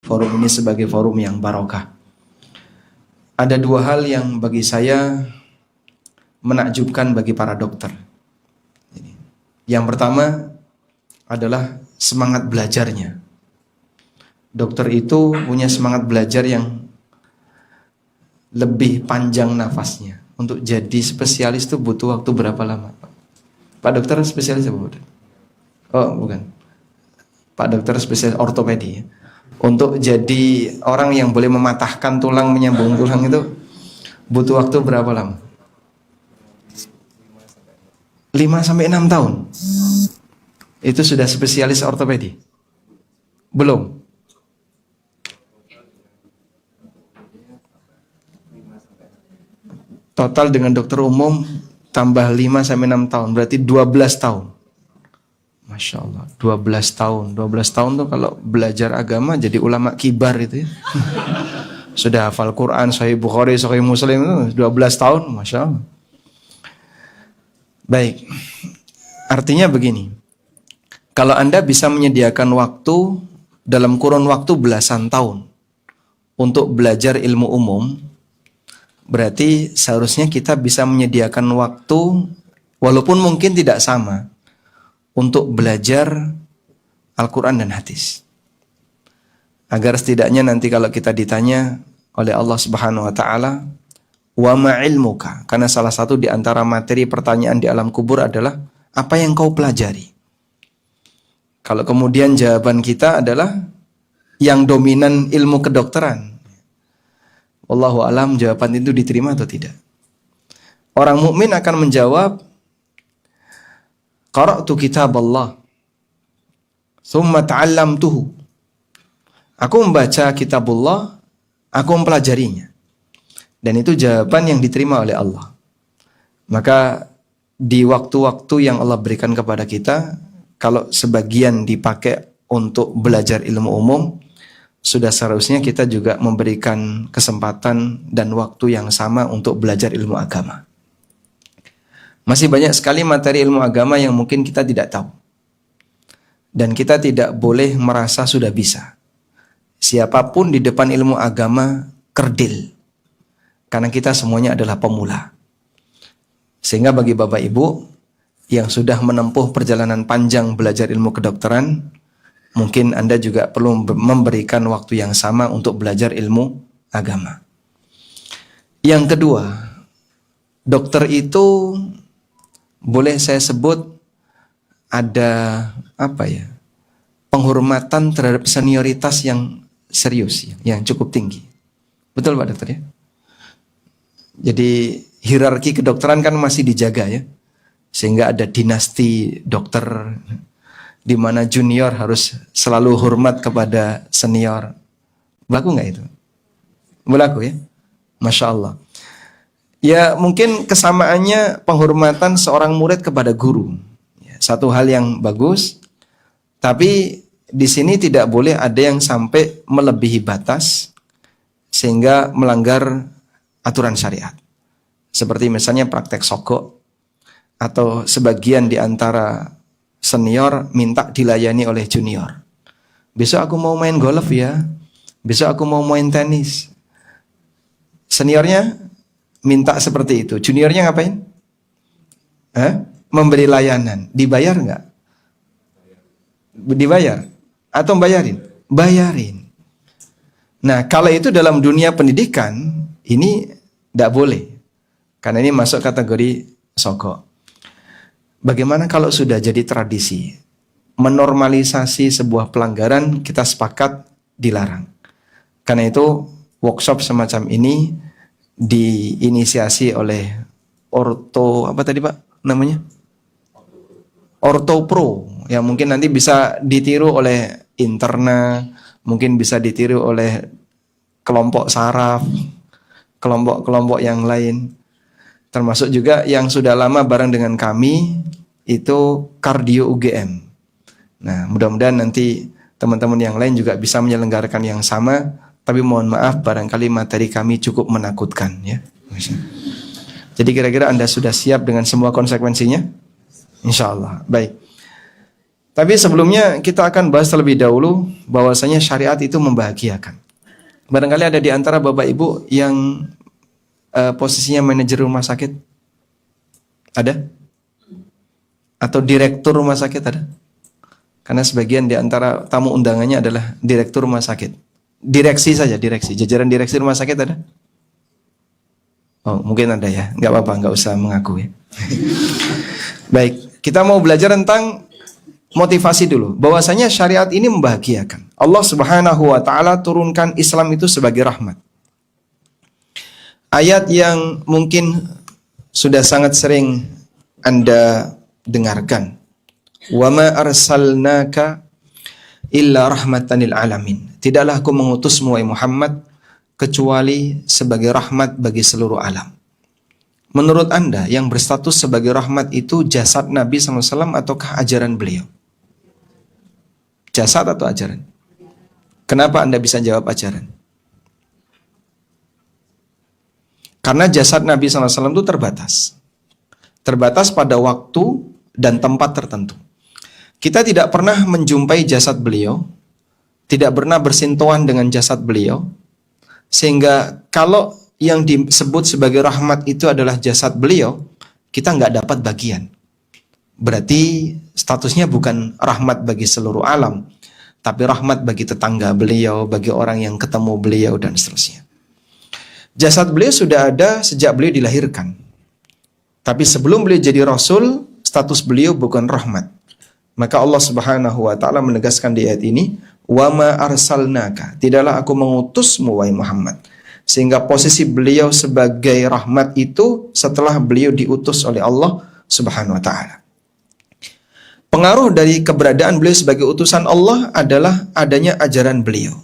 forum ini sebagai forum yang barokah. Ada dua hal yang bagi saya menakjubkan bagi para dokter. Yang pertama adalah semangat belajarnya. Dokter itu punya semangat belajar yang lebih panjang nafasnya. Untuk jadi spesialis itu butuh waktu berapa lama, Pak? Pak dokter spesialis apa? Oh, bukan. Pak dokter spesialis ortopedi. Untuk jadi orang yang boleh mematahkan tulang, menyambung tulang itu butuh waktu berapa lama? 5-6 tahun. Itu sudah spesialis ortopedi? Belum? Total dengan dokter umum tambah 5-6 tahun, berarti 12 tahun. Masya Allah, 12 tahun. 12 tahun tuh kalau belajar agama jadi ulama kibar itu ya. Sudah hafal Quran, Sahih Bukhari, Sahih Muslim itu 12 tahun, Masya Allah. Baik, artinya begini. Kalau Anda bisa menyediakan waktu dalam kurun waktu belasan tahun untuk belajar ilmu umum, berarti seharusnya kita bisa menyediakan waktu, walaupun mungkin tidak sama, untuk belajar Al-Quran dan hadis. Agar setidaknya nanti kalau kita ditanya oleh Allah Subhanahu wa Ta'ala, wa ma ilmuka, karena salah satu di antara materi pertanyaan di alam kubur adalah apa yang kau pelajari. Kalau kemudian jawaban kita adalah yang dominan ilmu kedokteran, wallahu alam jawaban itu diterima atau tidak. Orang mukmin akan menjawab, qara'tu kitab Allah thumma ta'allamtuhu. Aku membaca kitabullah, aku mempelajarinya. Dan itu jawaban yang diterima oleh Allah. Maka di waktu-waktu yang Allah berikan kepada kita, kalau sebagian dipakai untuk belajar ilmu umum, sudah seharusnya kita juga memberikan kesempatan dan waktu yang sama untuk belajar ilmu agama. Masih banyak sekali materi ilmu agama yang mungkin kita tidak tahu. Dan kita tidak boleh merasa sudah bisa. Siapapun di depan ilmu agama kerdil. Karena kita semuanya adalah pemula. Sehingga bagi Bapak Ibu yang sudah menempuh perjalanan panjang belajar ilmu kedokteran, mungkin Anda juga perlu memberikan waktu yang sama untuk belajar ilmu agama. Yang kedua, dokter itu boleh saya sebut ada penghormatan terhadap senioritas yang serius, yang cukup tinggi. Betul Pak Dokter ya? Jadi hierarki kedokteran kan masih dijaga ya. Sehingga ada dinasti dokter di mana junior harus selalu hormat kepada senior. Berlaku nggak itu? Berlaku ya? Masya Allah. Ya mungkin kesamaannya penghormatan seorang murid kepada guru. Satu hal yang bagus. Tapi di sini tidak boleh ada yang sampai melebihi batas sehingga melanggar aturan syariat. Seperti misalnya praktek sogok atau sebagian di antara senior minta dilayani oleh junior. Besok aku mau main golf ya. Besok aku mau main tenis. Seniornya minta seperti itu. Juniornya ngapain? Memberi layanan. Dibayar nggak? Dibayar? Atau bayarin? Bayarin. Nah, kalau itu dalam dunia pendidikan, ini tidak boleh. Karena ini masuk kategori sogok. Bagaimana kalau sudah jadi tradisi? Menormalisasi sebuah pelanggaran, kita sepakat dilarang. Karena itu, workshop semacam ini diinisiasi oleh Ortopro, yang mungkin nanti bisa ditiru oleh Interna, mungkin bisa ditiru oleh kelompok saraf, kelompok-kelompok yang lain. Termasuk juga yang sudah lama bareng dengan kami, itu Kardio UGM. Nah, mudah-mudahan nanti teman-teman yang lain juga bisa menyelenggarakan yang sama, tapi mohon maaf barangkali materi kami cukup menakutkan ya. Jadi kira-kira Anda sudah siap dengan semua konsekuensinya? Insya Allah. Baik. Tapi sebelumnya kita akan bahas terlebih dahulu bahwasanya syariat itu membahagiakan. Barangkali ada di antara Bapak Ibu yang posisinya manajer rumah sakit? Ada? Atau direktur rumah sakit ada? Karena sebagian di antara tamu undangannya adalah direktur rumah sakit. Direksi saja, direksi. Jajaran direksi rumah sakit ada? Oh, mungkin ada ya. Nggak apa-apa, nggak usah mengaku ya. Baik, kita mau belajar tentang motivasi dulu, bahwasanya syariat ini membahagiakan. Allah Subhanahu wa taala turunkan Islam itu sebagai rahmat. Ayat yang mungkin sudah sangat sering Anda dengarkan. Wa ma arsalnaka illa rahmatan lil alamin. Tidaklah aku mengutusmu wahai Muhammad kecuali sebagai rahmat bagi seluruh alam. Menurut Anda yang berstatus sebagai rahmat itu jasad Nabi SAW ataukah ajaran beliau? Jasad atau ajaran? Kenapa Anda bisa jawab ajaran? Karena jasad Nabi SAW itu terbatas. Terbatas pada waktu dan tempat tertentu. Kita tidak pernah menjumpai jasad beliau, tidak pernah bersentuhan dengan jasad beliau, sehingga kalau yang disebut sebagai rahmat itu adalah jasad beliau, kita nggak dapat bagian. Berarti statusnya bukan rahmat bagi seluruh alam, tapi rahmat bagi tetangga beliau, bagi orang yang ketemu beliau, dan seterusnya. Jasad beliau sudah ada sejak beliau dilahirkan. Tapi sebelum beliau jadi Rasul, status beliau bukan rahmat. Maka Allah Subhanahu wa taala menegaskan di ayat ini, "Wa ma arsalnaka", tidaklah aku mengutusmu wahai Muhammad. Sehingga posisi beliau sebagai rahmat itu setelah beliau diutus oleh Allah Subhanahu wa taala. Pengaruh dari keberadaan beliau sebagai utusan Allah adalah adanya ajaran beliau.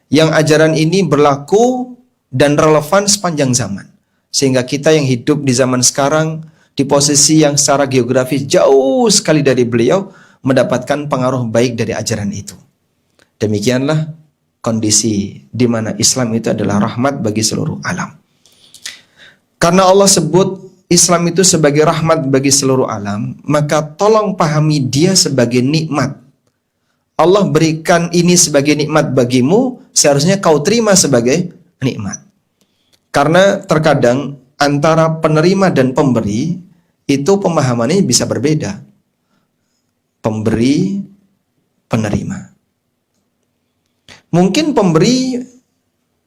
Yang ajaran ini berlaku dan relevan sepanjang zaman. Sehingga kita yang hidup di zaman sekarang di posisi yang secara geografis jauh sekali dari beliau mendapatkan pengaruh baik dari ajaran itu. Demikianlah kondisi di mana Islam itu adalah rahmat bagi seluruh alam. Karena Allah sebut Islam itu sebagai rahmat bagi seluruh alam, maka tolong pahami dia sebagai nikmat. Allah berikan ini sebagai nikmat bagimu, seharusnya kau terima sebagai nikmat. Karena terkadang antara penerima dan pemberi itu pemahamannya bisa berbeda. Pemberi, penerima. Mungkin pemberi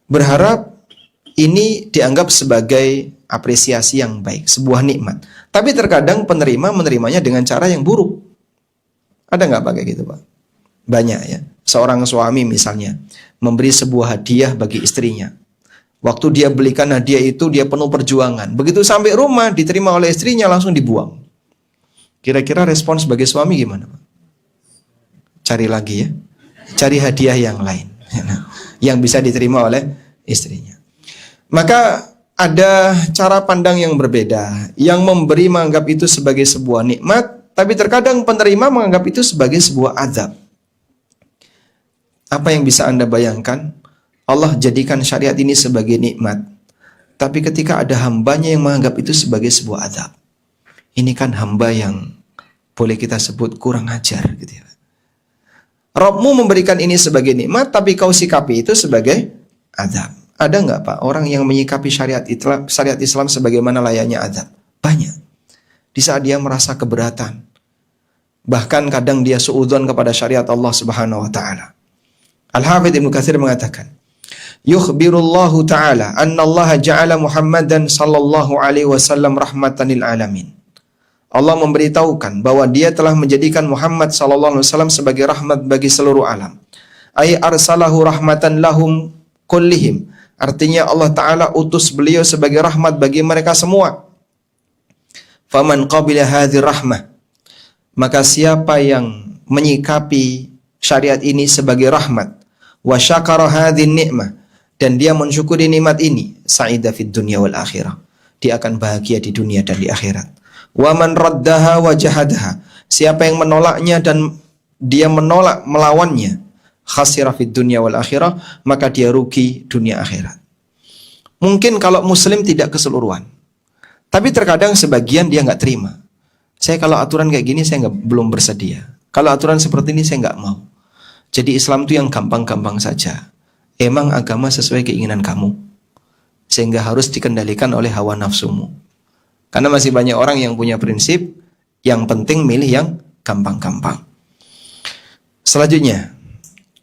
berharap ini dianggap sebagai apresiasi yang baik, sebuah nikmat. Tapi terkadang penerima menerimanya dengan cara yang buruk. Ada nggak pakai gitu, Pak? Banyak ya. Seorang suami misalnya memberi sebuah hadiah bagi istrinya. Waktu dia belikan hadiah itu dia penuh perjuangan. Begitu sampai rumah diterima oleh istrinya langsung dibuang. Kira-kira respon sebagai suami gimana, Pak? Cari lagi ya. Cari hadiah yang lain yang bisa diterima oleh istrinya. Maka ada cara pandang yang berbeda. Yang memberi menganggap itu sebagai sebuah nikmat, tapi terkadang penerima menganggap itu sebagai sebuah azab. Apa yang bisa Anda bayangkan? Allah jadikan syariat ini sebagai nikmat, tapi ketika ada hambanya yang menganggap itu sebagai sebuah azab. Ini kan hamba yang boleh kita sebut kurang ajar gitu ya. Rabbmu memberikan ini sebagai nikmat, tapi kau sikapi itu sebagai azab. Ada nggak Pak orang yang menyikapi syariat Islam sebagaimana layaknya azab? Banyak. Di saat dia merasa keberatan, bahkan kadang dia suudzon kepada syariat Allah Subhanahu wa taala. Al-Hafidz Ibnu Katsir mengatakan, yukhbirullahu ta'ala anna Allah ja'ala Muhammadan sallallahu alaihi wasallam rahmatan lil alamin. Allah memberitahukan bahwa dia telah menjadikan Muhammad sallallahu alaihi wasallam sebagai rahmat bagi seluruh alam. Ay arsalahu rahmatan lahum kullihim. Artinya Allah Ta'ala utus beliau sebagai rahmat bagi mereka semua. Faman qabila hadhir rahmah. Maka siapa yang menyikapi syariat ini sebagai rahmat, wa syakara hadhin ni'mah, dan dia mensyukuri nikmat ini, sa'ida fid dunya wal akhirah, dia akan bahagia di dunia dan di akhirat. Wa man raddaha wa jahadaha, siapa yang menolaknya dan dia menolak melawannya, khasira fid dunya wal akhirah, maka dia rugi dunia akhirat. Mungkin kalau muslim tidak keseluruhan, tapi terkadang sebagian dia nggak terima. Saya kalau aturan kayak gini saya belum bersedia. Kalau aturan seperti ini saya nggak mau. Jadi Islam itu yang gampang-gampang saja. Emang agama sesuai keinginan kamu, sehingga harus dikendalikan oleh hawa nafsumu. Karena masih banyak orang yang punya prinsip, yang penting milih yang gampang-gampang. Selanjutnya,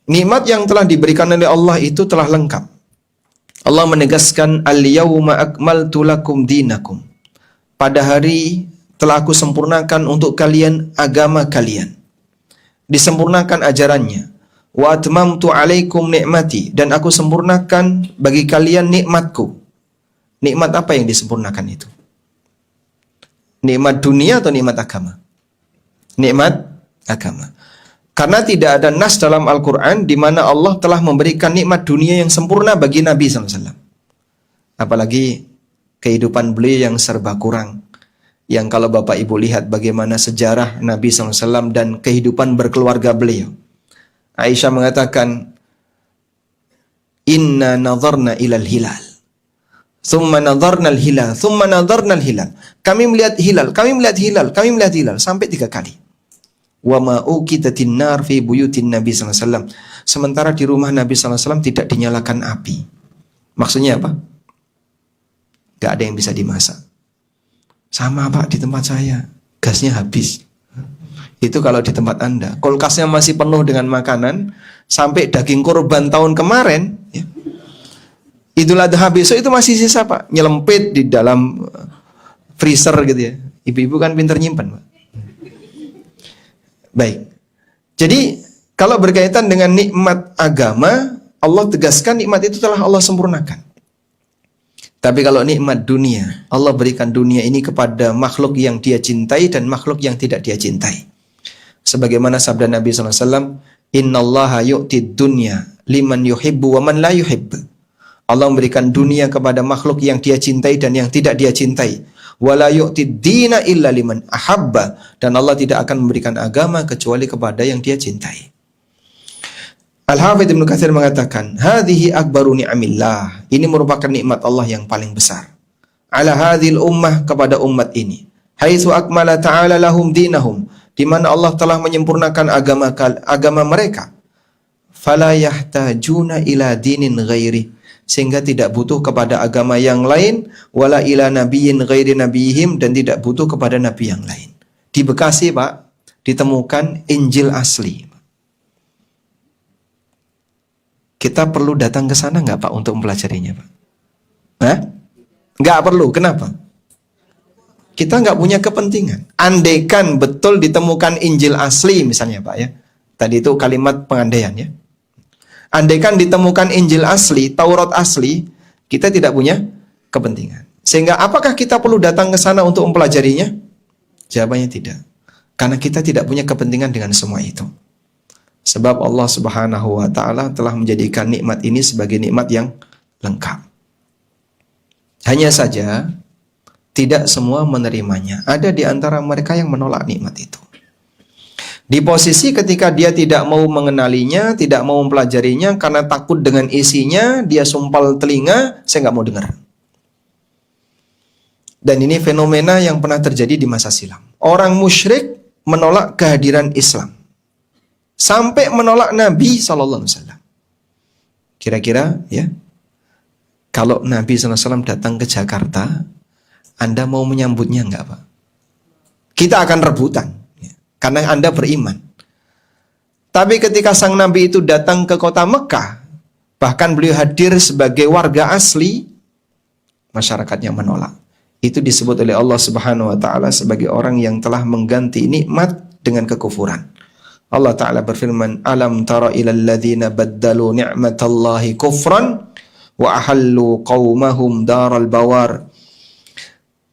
nikmat yang telah diberikan oleh Allah itu telah lengkap. Allah menegaskan, al-yawma akmaltu lakum dinakum. Pada hari telah aku sempurnakan untuk kalian agama kalian. Disempurnakan ajarannya. Wa atmamtu alaikum ni'mati, dan aku sempurnakan bagi kalian nikmatku. Nikmat apa yang disempurnakan itu? Nikmat dunia atau nikmat agama? Nikmat agama. Karena tidak ada nas dalam Al-Quran di mana Allah telah memberikan nikmat dunia yang sempurna bagi Nabi SAW. Apalagi kehidupan beliau yang serba kurang. Yang kalau Bapak Ibu lihat bagaimana sejarah Nabi SAW dan kehidupan berkeluarga beliau. Aisyah mengatakan, Inna nadharna ilal hilal, thumma nadharna al-hilal, thumma nadharna al-hilal. Kami melihat hilal, kami melihat hilal, kami melihat hilal, sampai 3 kali. Wa ma uqidatin nar fi buyutin Nabi sallallahu alaihi wasallam. Sementara di rumah Nabi sallallahu alaihi wasallam tidak dinyalakan api. Maksudnya apa? Gak ada yang bisa dimasak. Sama Pak, di tempat saya gasnya habis. Itu kalau di tempat Anda, kulkasnya masih penuh dengan makanan, sampai daging kurban tahun kemarin, ya, Idul Adha besok itu masih sisa Pak, nyelempit di dalam freezer gitu ya. Ibu-ibu kan pinter nyimpen Pak. Baik, jadi kalau berkaitan dengan nikmat agama, Allah tegaskan nikmat itu telah Allah sempurnakan. Tapi kalau nikmat dunia, Allah berikan dunia ini kepada makhluk yang Dia cintai dan makhluk yang tidak Dia cintai. Sebagaimana sabda Nabi SAW, Innallaha yu'tid dunya liman yuhibbu wa man la yuhibbu. Allah memberikan dunia kepada makhluk yang Dia cintai dan yang tidak Dia cintai. Wa la yu'tid dina illa liman ahabba. Dan Allah tidak akan memberikan agama kecuali kepada yang Dia cintai. Al-Hafidz Ibnu Katsir mengatakan, hadhihi akbaru ni'amillah. Ini merupakan nikmat Allah yang paling besar. Ala hadhil ummah, kepada umat ini. Haitsu akmala ta'ala lahum dinahum, di mana Allah telah menyempurnakan agama mereka. Fala yahtajuna ila dinin ghairi, sehingga tidak butuh kepada agama yang lain, wala ila nabiyyin ghairi nabihim, dan tidak butuh kepada nabi yang lain. Di Bekasi Pak, ditemukan Injil asli. Kita perlu datang ke sana nggak Pak untuk mempelajarinya Pak? Hah? Nggak perlu. Kenapa? Kita nggak punya kepentingan. Andaikan betul ditemukan Injil asli misalnya Pak ya. Tadi itu kalimat pengandaian ya. Andaikan ditemukan Injil asli, Taurat asli, kita tidak punya kepentingan. Sehingga apakah kita perlu datang ke sana untuk mempelajarinya? Jawabannya tidak. Karena kita tidak punya kepentingan dengan semua itu. Sebab Allah Subhanahu wa ta'ala telah menjadikan nikmat ini sebagai nikmat yang lengkap. Hanya saja tidak semua menerimanya. Ada di antara mereka yang menolak nikmat itu. Di posisi ketika dia tidak mau mengenalinya, tidak mau mempelajarinya karena takut dengan isinya, dia sumpal telinga, saya nggak mau dengar. Dan ini fenomena yang pernah terjadi di masa silam. Orang musyrik menolak kehadiran Islam. Sampai menolak Nabi SAW. Kira-kira ya, kalau Nabi SAW datang ke Jakarta, Anda mau menyambutnya enggak Pak? Kita akan rebutan ya, karena Anda beriman. Tapi ketika sang Nabi itu datang ke kota Mekah, bahkan beliau hadir sebagai warga asli, masyarakatnya menolak. Itu disebut oleh Allah Subhanahu wa ta'ala sebagai orang yang telah mengganti nikmat dengan kekufuran. Allah Ta'ala berfirman, Alam tara ilal ladhina baddalu ni'matallahi kufran wa ahallu qawmahum daral bawar.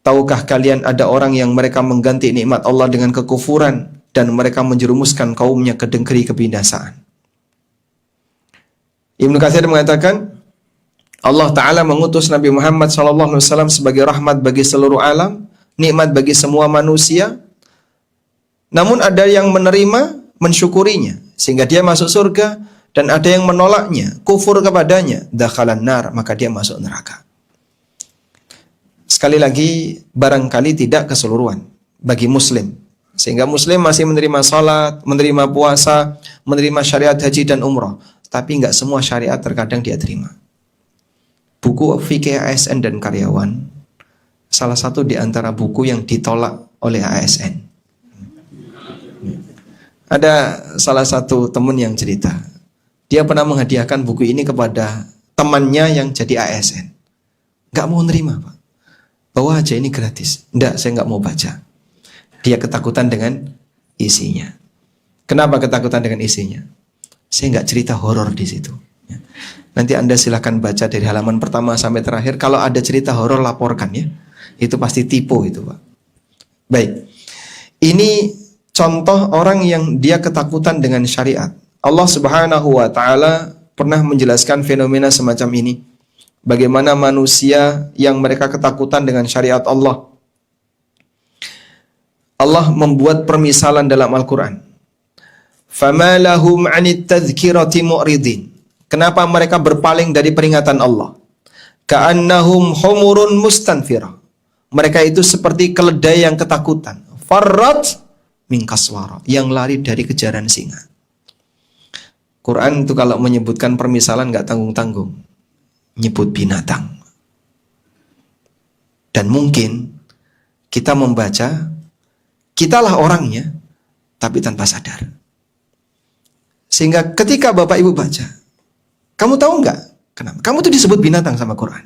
Tahukah kalian ada orang yang mereka mengganti nikmat Allah dengan kekufuran dan mereka menjerumuskan kaumnya ke negeri kebinasaan. Ibnu Katsir mengatakan, Allah Ta'ala mengutus Nabi Muhammad SAW sebagai rahmat bagi seluruh alam, nikmat bagi semua manusia. Namun ada yang menerima, mensyukurinya sehingga dia masuk surga, dan ada yang menolaknya, kufur kepadanya, dakhalan nar, maka dia masuk neraka. Sekali lagi, barangkali tidak keseluruhan bagi muslim. Sehingga muslim masih menerima salat, menerima puasa, menerima syariat haji dan umrah. Tapi nggak semua syariat terkadang dia terima. Buku fikih ASN dan karyawan, salah satu di antara buku yang ditolak oleh ASN. Ada salah satu teman yang cerita, dia pernah menghadiahkan buku ini kepada temannya yang jadi ASN. Nggak mau nerima, Pak. Bawa aja, ini gratis. Nggak, saya nggak mau baca. Dia ketakutan dengan isinya. Kenapa ketakutan dengan isinya? Saya nggak cerita horor di situ. Nanti Anda silahkan baca dari halaman pertama sampai terakhir. Kalau ada cerita horor laporkan ya. Itu pasti tipu itu, Pak. Baik. Ini contoh orang yang dia ketakutan dengan syariat. Allah Subhanahu wa taala pernah menjelaskan fenomena semacam ini. Bagaimana manusia yang mereka ketakutan dengan syariat Allah. Allah membuat permisalan dalam Al-Quran. فَمَا لَهُمْ عَنِ التَّذْكِرَةِ مُعْرِضِينَ. Kenapa mereka berpaling dari peringatan Allah? كَأَنَّهُمْ حُمُرٌ مُسْتَنْفِرَةٌ. Mereka itu seperti keledai yang ketakutan. فَرَّتْ مِنْ قَسْوَرَةٍ. Yang lari dari kejaran singa. Quran itu kalau menyebutkan permisalan gak tanggung-tanggung. Nyebut binatang. Dan mungkin kita membaca, kitalah orangnya, tapi tanpa sadar. Sehingga ketika Bapak Ibu baca, kamu tahu nggak kenapa? Kamu tuh disebut binatang sama Quran.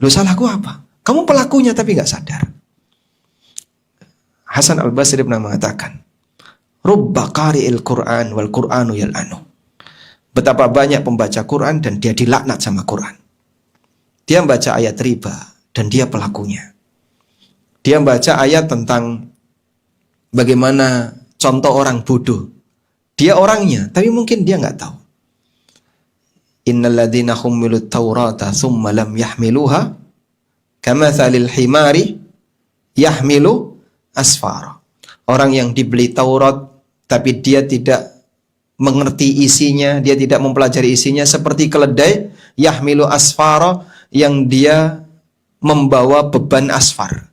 Loh, salahku apa? Kamu pelakunya tapi nggak sadar. Hasan Al-Basri pernah mengatakan, Rubba qari'il Quran wal Qur'anu yal'anu. Betapa banyak pembaca Quran dan dia dilaknat sama Quran. Dia membaca ayat riba dan dia pelakunya. Dia membaca ayat tentang bagaimana contoh orang bodoh. Dia orangnya, tapi mungkin dia nggak tahu. Innal ladzina hummilut taurata tsumma lam yahmiluha kamatsalil himari yahmilu asfara. Orang yang dibeli Taurat tapi dia tidak mengerti isinya, dia tidak mempelajari isinya, seperti keledai yahmilu asfara, yang dia membawa beban asfar.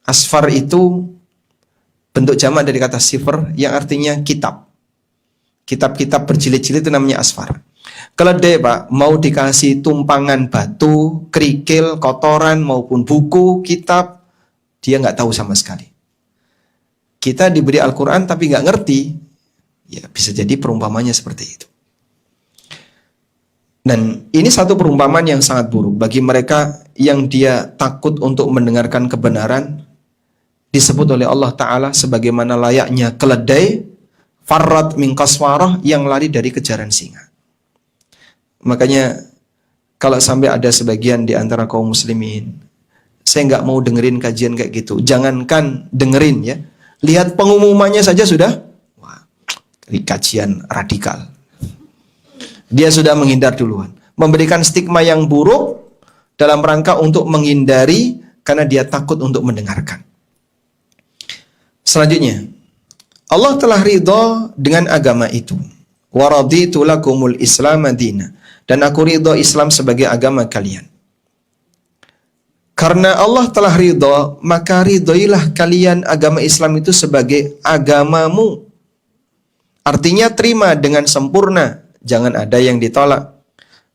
Asfar itu bentuk jamak dari kata sifr yang artinya kitab. Kitab-kitab berjilid-jilid itu namanya asfar. Keledai, Pak, mau dikasih tumpangan batu, kerikil, kotoran maupun buku, kitab, dia nggak tahu sama sekali. Kita diberi Al-Quran tapi nggak ngerti, ya bisa jadi perumpamannya seperti itu. Dan ini satu perumpamaan yang sangat buruk bagi mereka yang dia takut untuk mendengarkan kebenaran. Disebut oleh Allah Ta'ala sebagaimana layaknya keledai, farrat min qaswarah, yang lari dari kejaran singa. Makanya kalau sampai ada sebagian di antara kaum muslimin, saya nggak mau dengerin kajian kayak gitu. Jangankan dengerin ya, lihat pengumumannya saja sudah, wah, kajian radikal. Dia sudah menghindar duluan, memberikan stigma yang buruk dalam rangka untuk menghindari karena dia takut untuk mendengarkan. Selanjutnya, Allah telah ridho dengan agama itu. Wa raditu lakumul Islam madina. Dan aku ridho Islam sebagai agama kalian. Karena Allah telah ridho, maka ridhoilah kalian agama Islam itu sebagai agamamu. Artinya terima dengan sempurna, jangan ada yang ditolak.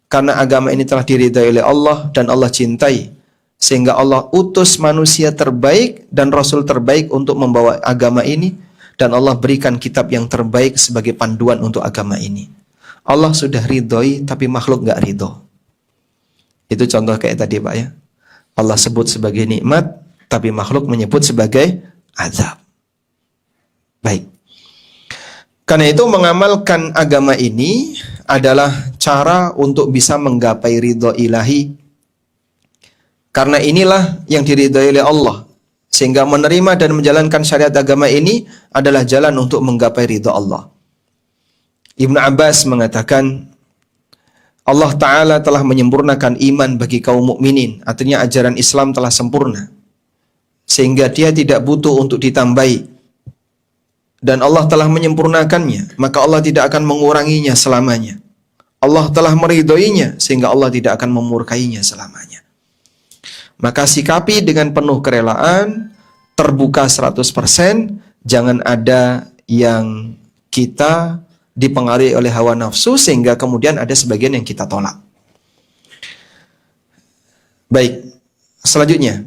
Karena agama ini telah diridhoi oleh Allah dan Allah cintai, sehingga Allah utus manusia terbaik dan Rasul terbaik untuk membawa agama ini. Dan Allah berikan kitab yang terbaik sebagai panduan untuk agama ini. Allah sudah ridhoi, tapi makhluk gak ridho. Itu contoh kayak tadi, Pak ya. Allah sebut sebagai nikmat, tapi makhluk menyebut sebagai azab. Baik. Karena itu mengamalkan agama ini adalah cara untuk bisa menggapai ridho ilahi. Karena inilah yang diridhoi oleh Allah. Sehingga menerima dan menjalankan syariat agama ini adalah jalan untuk menggapai ridha Allah. Ibnu Abbas mengatakan, Allah Ta'ala telah menyempurnakan iman bagi kaum mukminin. Artinya ajaran Islam telah sempurna, sehingga dia tidak butuh untuk ditambahi. Dan Allah telah menyempurnakannya, maka Allah tidak akan menguranginya selamanya. Allah telah meridhoinya, sehingga Allah tidak akan memurkainya selamanya. Maka sikapi dengan penuh kerelaan, terbuka 100%, Jangan ada yang kita dipengaruhi oleh hawa nafsu sehingga kemudian ada sebagian yang kita tolak. Baik, selanjutnya,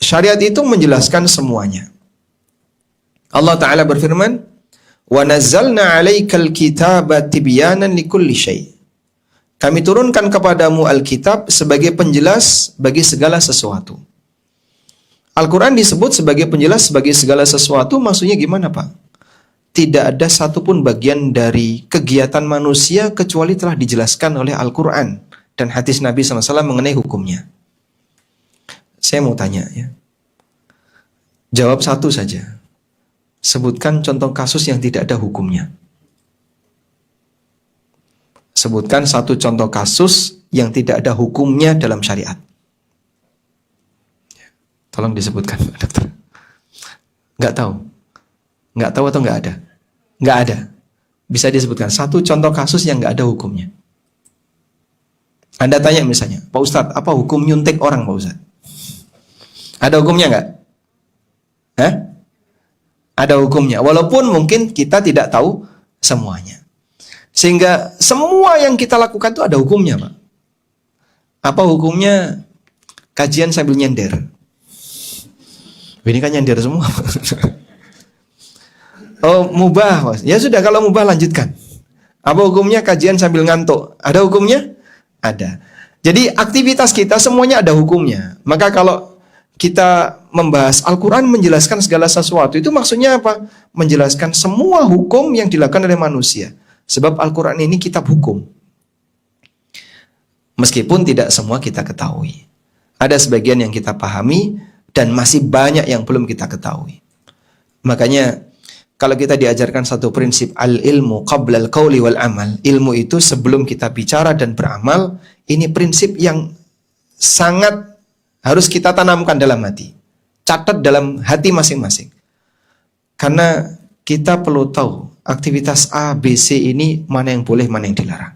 syariat itu menjelaskan semuanya. Allah Ta'ala berfirman, "Wa nazzalna 'alaikal kitaba tibyanan likulli syai'." Kami turunkan kepadamu Alkitab sebagai penjelas bagi segala sesuatu. Al-Quran disebut sebagai penjelas bagi segala sesuatu, maksudnya gimana, Pak? Tidak ada satupun bagian dari kegiatan manusia kecuali telah dijelaskan oleh Al-Quran dan hadis Nabi SAW mengenai hukumnya. Saya mau tanya ya. Jawab satu saja. Sebutkan contoh kasus yang tidak ada hukumnya. Sebutkan satu contoh kasus yang tidak ada hukumnya dalam syariat. Tolong disebutkan, dokter. Nggak tahu? Nggak tahu atau nggak ada? Nggak ada. Bisa disebutkan satu contoh kasus yang nggak ada hukumnya. Anda tanya misalnya, Pak Ustadz, apa hukum nyuntik orang, Pak Ustadz? Ada hukumnya nggak? Hah? Ada hukumnya. Walaupun mungkin kita tidak tahu semuanya. Sehingga semua yang kita lakukan itu ada hukumnya, Pak. Apa hukumnya kajian sambil nyender? Ini kan nyender semua. Oh, mubah, Mas. Ya sudah, kalau mubah lanjutkan. Apa hukumnya kajian sambil ngantuk? Ada hukumnya? Ada. Jadi aktivitas kita semuanya ada hukumnya. Maka kalau kita membahas Al-Quran menjelaskan segala sesuatu, itu maksudnya apa? Menjelaskan semua hukum yang dilakukan oleh manusia. Sebab Al-Quran ini kitab hukum. Meskipun tidak semua kita ketahui. Ada sebagian yang kita pahami dan masih banyak yang belum kita ketahui. Makanya kalau kita diajarkan satu prinsip al-ilmu qabla al-qawli wal amal, ilmu itu sebelum kita bicara dan beramal, ini prinsip yang sangat harus kita tanamkan dalam hati. Catat dalam hati masing-masing. Karena kita perlu tahu aktivitas A, B, C ini mana yang boleh, mana yang dilarang.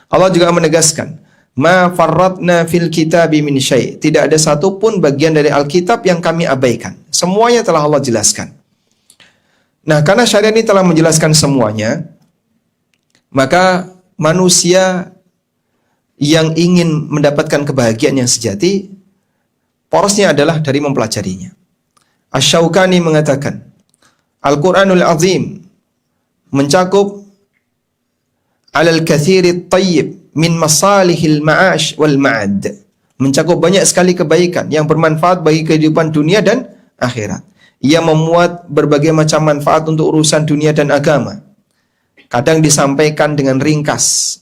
Allah juga menegaskan, "Ma farratna fil kitabi min syai'." Tidak ada satupun bagian dari Alkitab yang kami abaikan. Semuanya telah Allah jelaskan. Nah, karena syariat ini telah menjelaskan semuanya, maka manusia yang ingin mendapatkan kebahagiaan yang sejati, porosnya adalah dari mempelajarinya. Asy-Syaukani mengatakan, Al-Quranul Azim mencakup alal katsiri thayyib min masalihil ma'ash wal ma'ad. Mencakup banyak sekali kebaikan yang bermanfaat bagi kehidupan dunia dan akhirat. Ia memuat berbagai macam manfaat untuk urusan dunia dan agama. Kadang disampaikan dengan ringkas.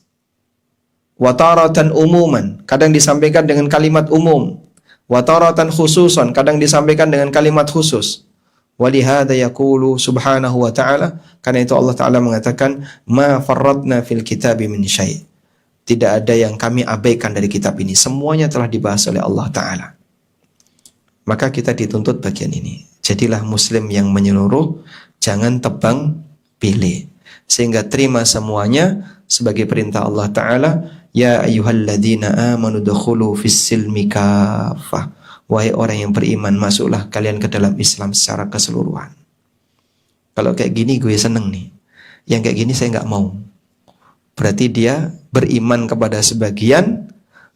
Wa taratan umuman, kadang disampaikan dengan kalimat umum. Wa taratan khususan, kadang disampaikan dengan kalimat khusus. Walihada yaqulu subhanahu wa ta'ala, karena itu Allah Ta'ala mengatakan, ma farratna fil kitabi min syai'. Tidak ada yang kami abaikan dari kitab ini, semuanya telah dibahas oleh Allah Ta'ala. Maka kita dituntut bagian ini. Jadilah muslim yang menyeluruh, jangan tebang pilih. Sehingga terima semuanya sebagai perintah Allah Ta'ala, ya ayyuhalladzina amanu dukhulu fis silmi kafah. Wahai orang yang beriman, masuklah kalian ke dalam Islam secara keseluruhan. Kalau kayak gini gue seneng nih. Yang kayak gini saya nggak mau. Berarti dia beriman kepada sebagian,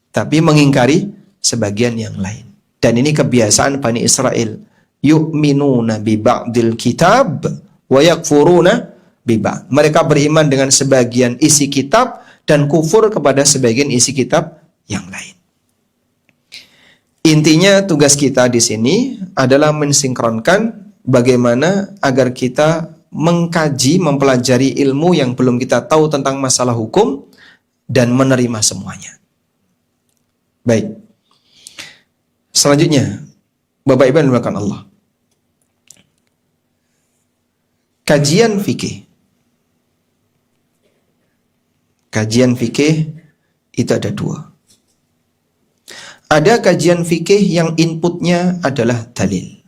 tapi mengingkari sebagian yang lain. Dan ini kebiasaan Bani Israel. Yu'minuna bi ba'dil kitab wa yakfuruna bi ba'd. Mereka beriman dengan sebagian isi kitab dan kufur kepada sebagian isi kitab yang lain. Intinya tugas kita di sini adalah mensinkronkan bagaimana agar kita mengkaji, mempelajari ilmu yang belum kita tahu tentang masalah hukum dan menerima semuanya. Baik. Selanjutnya, Bapak Ibu yang dimuliakan Allah. Kajian fikih. Kajian fikih itu ada dua. Ada kajian fikih yang inputnya adalah dalil.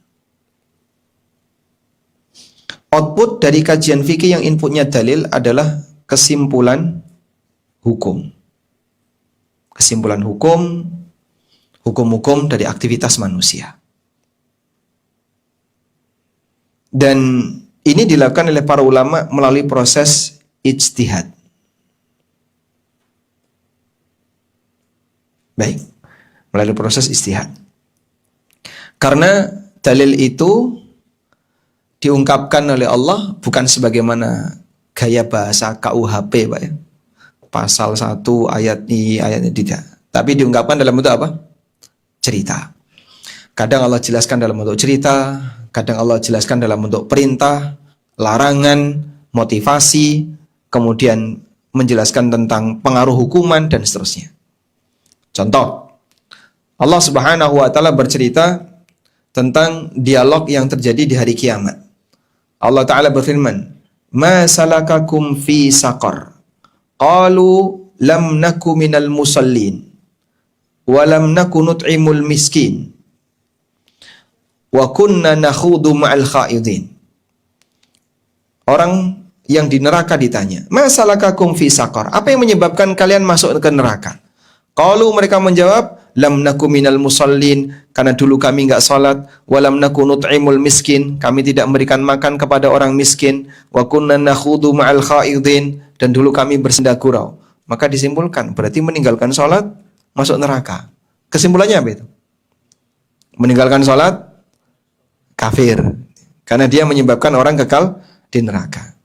Output dari kajian fikih yang inputnya dalil adalah kesimpulan hukum. Kesimpulan hukum, hukum-hukum dari aktivitas manusia. Dan ini dilakukan oleh para ulama melalui proses ijtihad. Baik, melalui proses ijtihad. Karena dalil itu diungkapkan oleh Allah bukan sebagaimana gaya bahasa KUHP, Pak ya. Pasal 1 ayat ini, ayatnya tidak. Tapi diungkapkan dalam bentuk apa? Cerita. Kadang Allah jelaskan dalam bentuk cerita, kadang Allah jelaskan dalam bentuk perintah, larangan, motivasi, kemudian menjelaskan tentang pengaruh hukuman dan seterusnya. Contoh, Allah Subhanahu wa taala bercerita tentang dialog yang terjadi di hari kiamat. Allah taala berfirman, "Ma salakakum fi saqar? Qalu lam naku minal musallin wa lam naku nut'imul miskin wa kunna nakhudu ma'al khaidin." Orang yang di neraka ditanya, "Ma salakakum fi saqar?" Apa yang menyebabkan kalian masuk ke neraka? Qalu, mereka menjawab, "Lam naku minal musallin," karena dulu kami enggak salat, "wa lam naku nut'imul miskin," kami tidak memberikan makan kepada orang miskin, "wa kunna nakhudu ma'al khaidin," dan dulu kami bersenda gurau. Maka disimpulkan, berarti meninggalkan salat masuk neraka. Kesimpulannya apa itu? Meninggalkan salat kafir, karena dia menyebabkan orang kekal di neraka.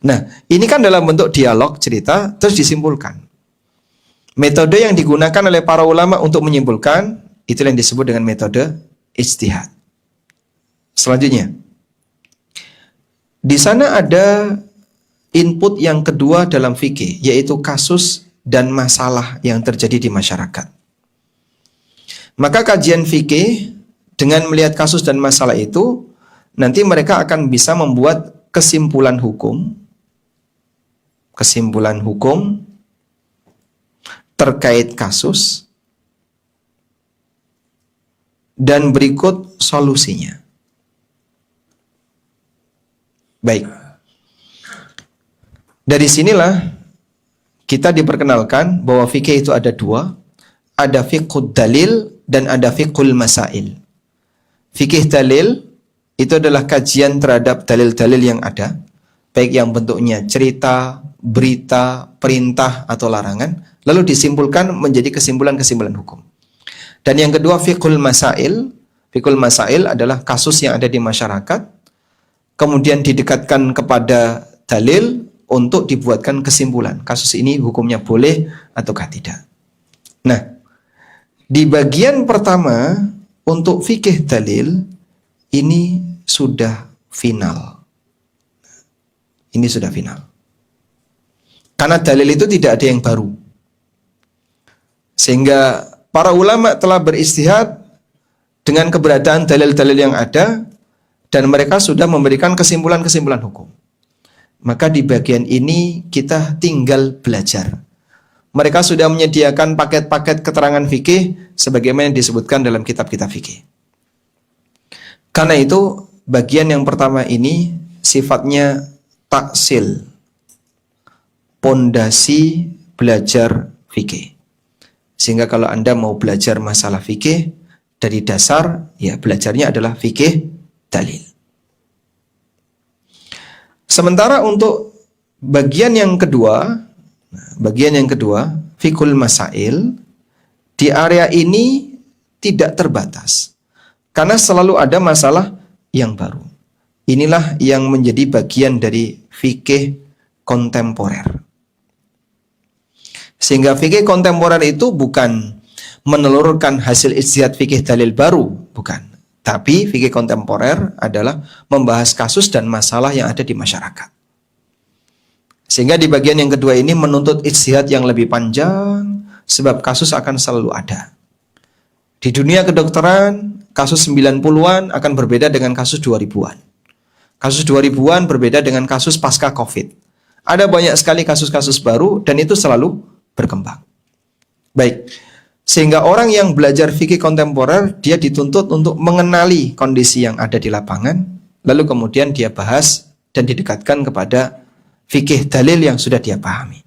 Nah, ini kan dalam bentuk dialog, cerita, terus disimpulkan. Metode yang digunakan oleh para ulama untuk menyimpulkan, itu yang disebut dengan metode ijtihad. Selanjutnya, di sana ada input yang kedua dalam fikih, yaitu kasus dan masalah yang terjadi di masyarakat. Maka kajian fikih dengan melihat kasus dan masalah itu, nanti mereka akan bisa membuat kesimpulan hukum terkait kasus, dan berikut solusinya. Baik. Dari sinilah kita diperkenalkan bahwa fikih itu ada dua, ada fiqhud dalil dan ada fiqhul masail. Fikih dalil itu adalah kajian terhadap dalil-dalil yang ada, baik yang bentuknya cerita, berita, perintah, atau larangan, lalu disimpulkan menjadi kesimpulan-kesimpulan hukum. Dan yang kedua, fiqhul masail. Fiqhul masail adalah kasus yang ada di masyarakat, kemudian didekatkan kepada dalil untuk dibuatkan kesimpulan. Kasus ini hukumnya boleh ataukah tidak. Nah, di bagian pertama untuk fikih dalil ini sudah final. Ini sudah final. Karena dalil itu tidak ada yang baru. Sehingga para ulama telah beristihad dengan keberadaan dalil-dalil yang ada dan mereka sudah memberikan kesimpulan-kesimpulan hukum. Maka di bagian ini kita tinggal belajar. Mereka sudah menyediakan paket-paket keterangan fikih sebagaimana yang disebutkan dalam kitab-kitab fikih. Karena itu bagian yang pertama ini sifatnya taksil, pondasi belajar fikih. Sehingga kalau Anda mau belajar masalah fikih dari dasar, ya belajarnya adalah fikih dalil. Sementara untuk bagian yang kedua, fiqhul masail, di area ini tidak terbatas. Karena selalu ada masalah yang baru. Inilah yang menjadi bagian dari fikih kontemporer. Sehingga fikih kontemporer itu bukan menelurkan hasil ijtihad fikih dalil baru, bukan. Tapi fikih kontemporer adalah membahas kasus dan masalah yang ada di masyarakat. Sehingga di bagian yang kedua ini menuntut ijtihad yang lebih panjang, sebab kasus akan selalu ada. Di dunia kedokteran, kasus 90-an akan berbeda dengan kasus 2000-an. Kasus 2000-an berbeda dengan kasus pasca COVID. Ada banyak sekali kasus-kasus baru dan itu selalu berkembang. Baik. Sehingga orang yang belajar fikih kontemporer, dia dituntut untuk mengenali kondisi yang ada di lapangan, lalu kemudian dia bahas dan didekatkan kepada fikih dalil yang sudah dia pahami.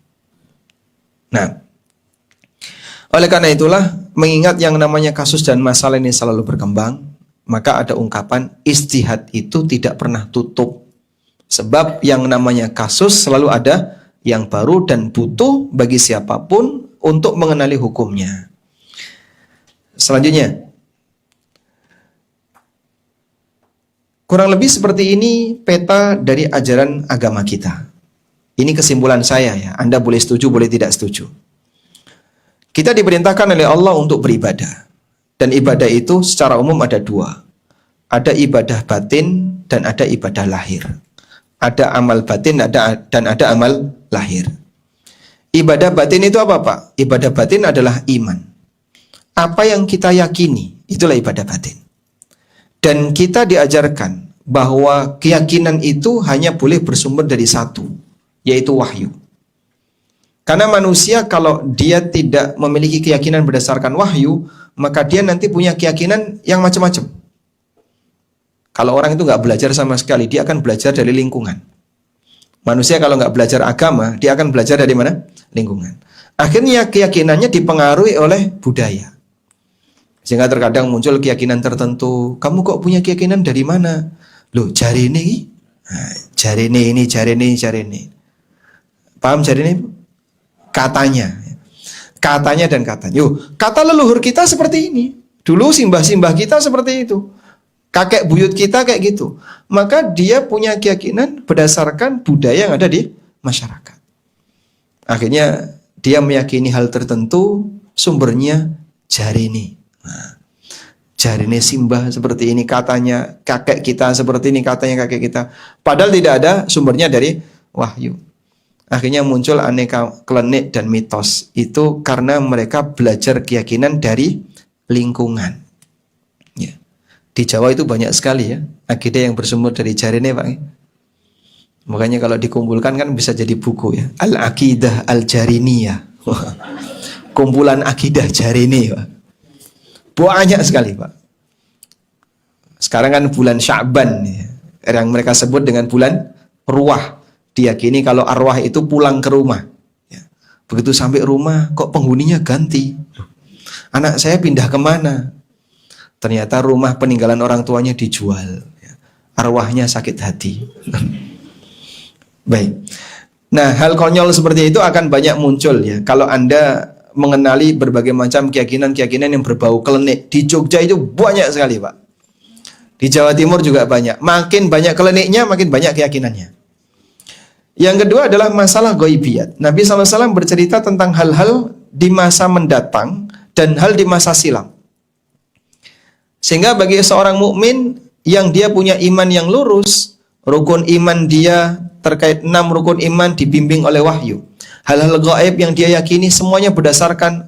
Nah, oleh karena itulah, mengingat yang namanya kasus dan masalah ini selalu berkembang, Maka ada ungkapan ijtihad itu tidak pernah tutup. Sebab yang namanya kasus selalu ada yang baru dan butuh bagi siapapun untuk mengenali hukumnya. Selanjutnya, kurang lebih seperti ini peta dari ajaran agama kita. Ini kesimpulan saya ya. Anda boleh setuju, boleh tidak setuju. Kita diperintahkan oleh Allah untuk beribadah. Dan ibadah itu secara umum ada dua. Ada ibadah batin dan ada ibadah lahir. Ada amal batin dan ada amal lahir. Ibadah batin itu apa, Pak? Ibadah batin adalah iman. Apa yang kita yakini, itulah ibadah batin. Dan kita diajarkan bahwa keyakinan itu hanya boleh bersumber dari satu, yaitu wahyu. Karena manusia kalau dia tidak memiliki keyakinan berdasarkan wahyu, maka dia nanti punya keyakinan yang macam-macam. Kalau orang itu nggak belajar sama sekali, dia akan belajar dari lingkungan. Manusia kalau nggak belajar agama, dia akan belajar dari mana? Lingkungan. Akhirnya keyakinannya dipengaruhi oleh budaya. Sehingga terkadang muncul keyakinan tertentu. Kamu kok punya keyakinan dari mana? Loh, jari ini. Nah, jari ini. Paham jari ini? Katanya. Katanya dan katanya. Yuk, kata leluhur kita seperti ini. Dulu simbah-simbah kita seperti itu. Kakek buyut kita kayak gitu. Maka dia punya keyakinan berdasarkan budaya yang ada di masyarakat. Akhirnya dia meyakini hal tertentu, sumbernya jari ini. Nah, jari ini simbah seperti ini, katanya kakek kita seperti ini, katanya kakek kita. Padahal tidak ada sumbernya dari wahyu. Akhirnya muncul aneka klenik dan mitos. Itu karena mereka belajar keyakinan dari lingkungan. Ya. Di Jawa itu banyak sekali ya akidah yang bersumber dari jarine, Pak. Makanya kalau dikumpulkan kan bisa jadi buku ya. Al-Aqidah Al-Jariniyah. Kumpulan akidah jarine, Pak. Banyak sekali, Pak. Sekarang kan bulan Sya'ban ya, yang mereka sebut dengan bulan ruah. Diyakini kalau arwah itu pulang ke rumah ya. Begitu sampai rumah kok penghuninya ganti. Anak saya pindah kemana? Ternyata rumah peninggalan orang tuanya dijual. Arwahnya sakit hati. Baik. Nah, hal konyol seperti itu akan banyak muncul ya. Kalau Anda mengenali berbagai macam keyakinan-keyakinan yang berbau klenik. Di Jogja itu banyak sekali, Pak. Di Jawa Timur juga banyak. Makin banyak kleniknya, makin banyak keyakinannya. Yang kedua adalah masalah ghaibiyat. Nabi SAW bercerita tentang hal-hal di masa mendatang dan hal di masa silam. Sehingga bagi seorang mukmin yang dia punya iman yang lurus, rukun iman dia terkait 6 rukun iman dibimbing oleh wahyu. Hal-hal gaib yang dia yakini semuanya berdasarkan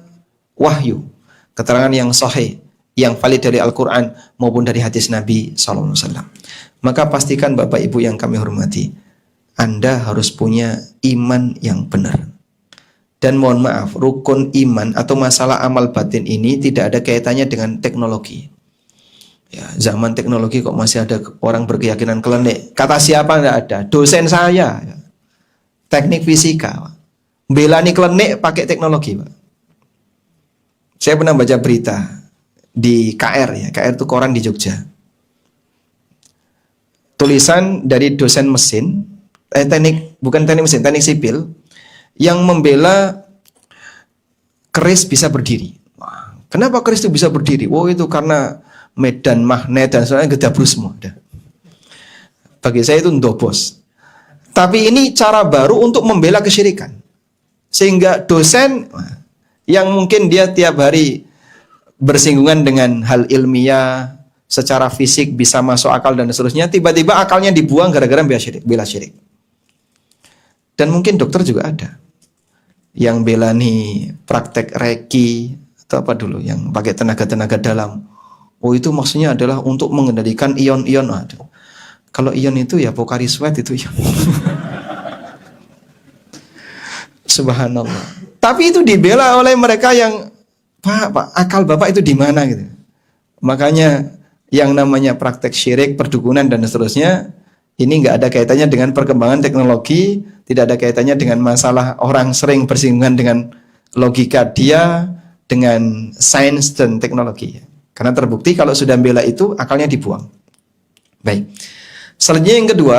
wahyu. Keterangan yang sahih, yang valid dari Al-Quran maupun dari hadis Nabi SAW. Maka pastikan Bapak Ibu yang kami hormati, Anda harus punya iman yang benar. Dan mohon maaf, rukun iman atau masalah amal batin ini tidak ada kaitannya dengan teknologi. Ya, zaman teknologi kok masih ada orang berkeyakinan klenik. Kata siapa? Enggak ada. Dosen saya ya. Teknik fisika, Pak. Belani klenik pakai teknologi, Pak. Saya pernah baca berita di KR ya. KR itu koran di Jogja. Tulisan dari dosen mesin, teknik sipil yang membela keris bisa berdiri. Wah, kenapa keris itu bisa berdiri? Oh, itu karena medan magnet dan sebagainya gedabrus semua. Bagi saya itu ndobos. Tapi ini cara baru untuk membela kesyirikan. Sehingga dosen yang mungkin dia tiap hari bersinggungan dengan hal ilmiah, secara fisik bisa masuk akal dan seterusnya, tiba-tiba akalnya dibuang gara-gara bela syirik. Dan mungkin dokter juga ada yang bela nih praktek reiki atau apa dulu yang pakai tenaga-tenaga dalam. Oh, itu maksudnya adalah untuk mengendalikan ion-ion. Aduh. Kalau ion itu ya Pocari Sweat itu ion. Subhanallah. Tapi itu dibela oleh mereka yang Pak, akal Bapak itu di mana gitu. Makanya yang namanya praktek syirik, perdukunan dan seterusnya ini nggak ada kaitannya dengan perkembangan teknologi, tidak ada kaitannya dengan masalah orang sering bersinggungan dengan logika dia, dengan sains dan teknologi. Karena terbukti kalau sudah bela itu akalnya dibuang. Baik. Selanjutnya yang kedua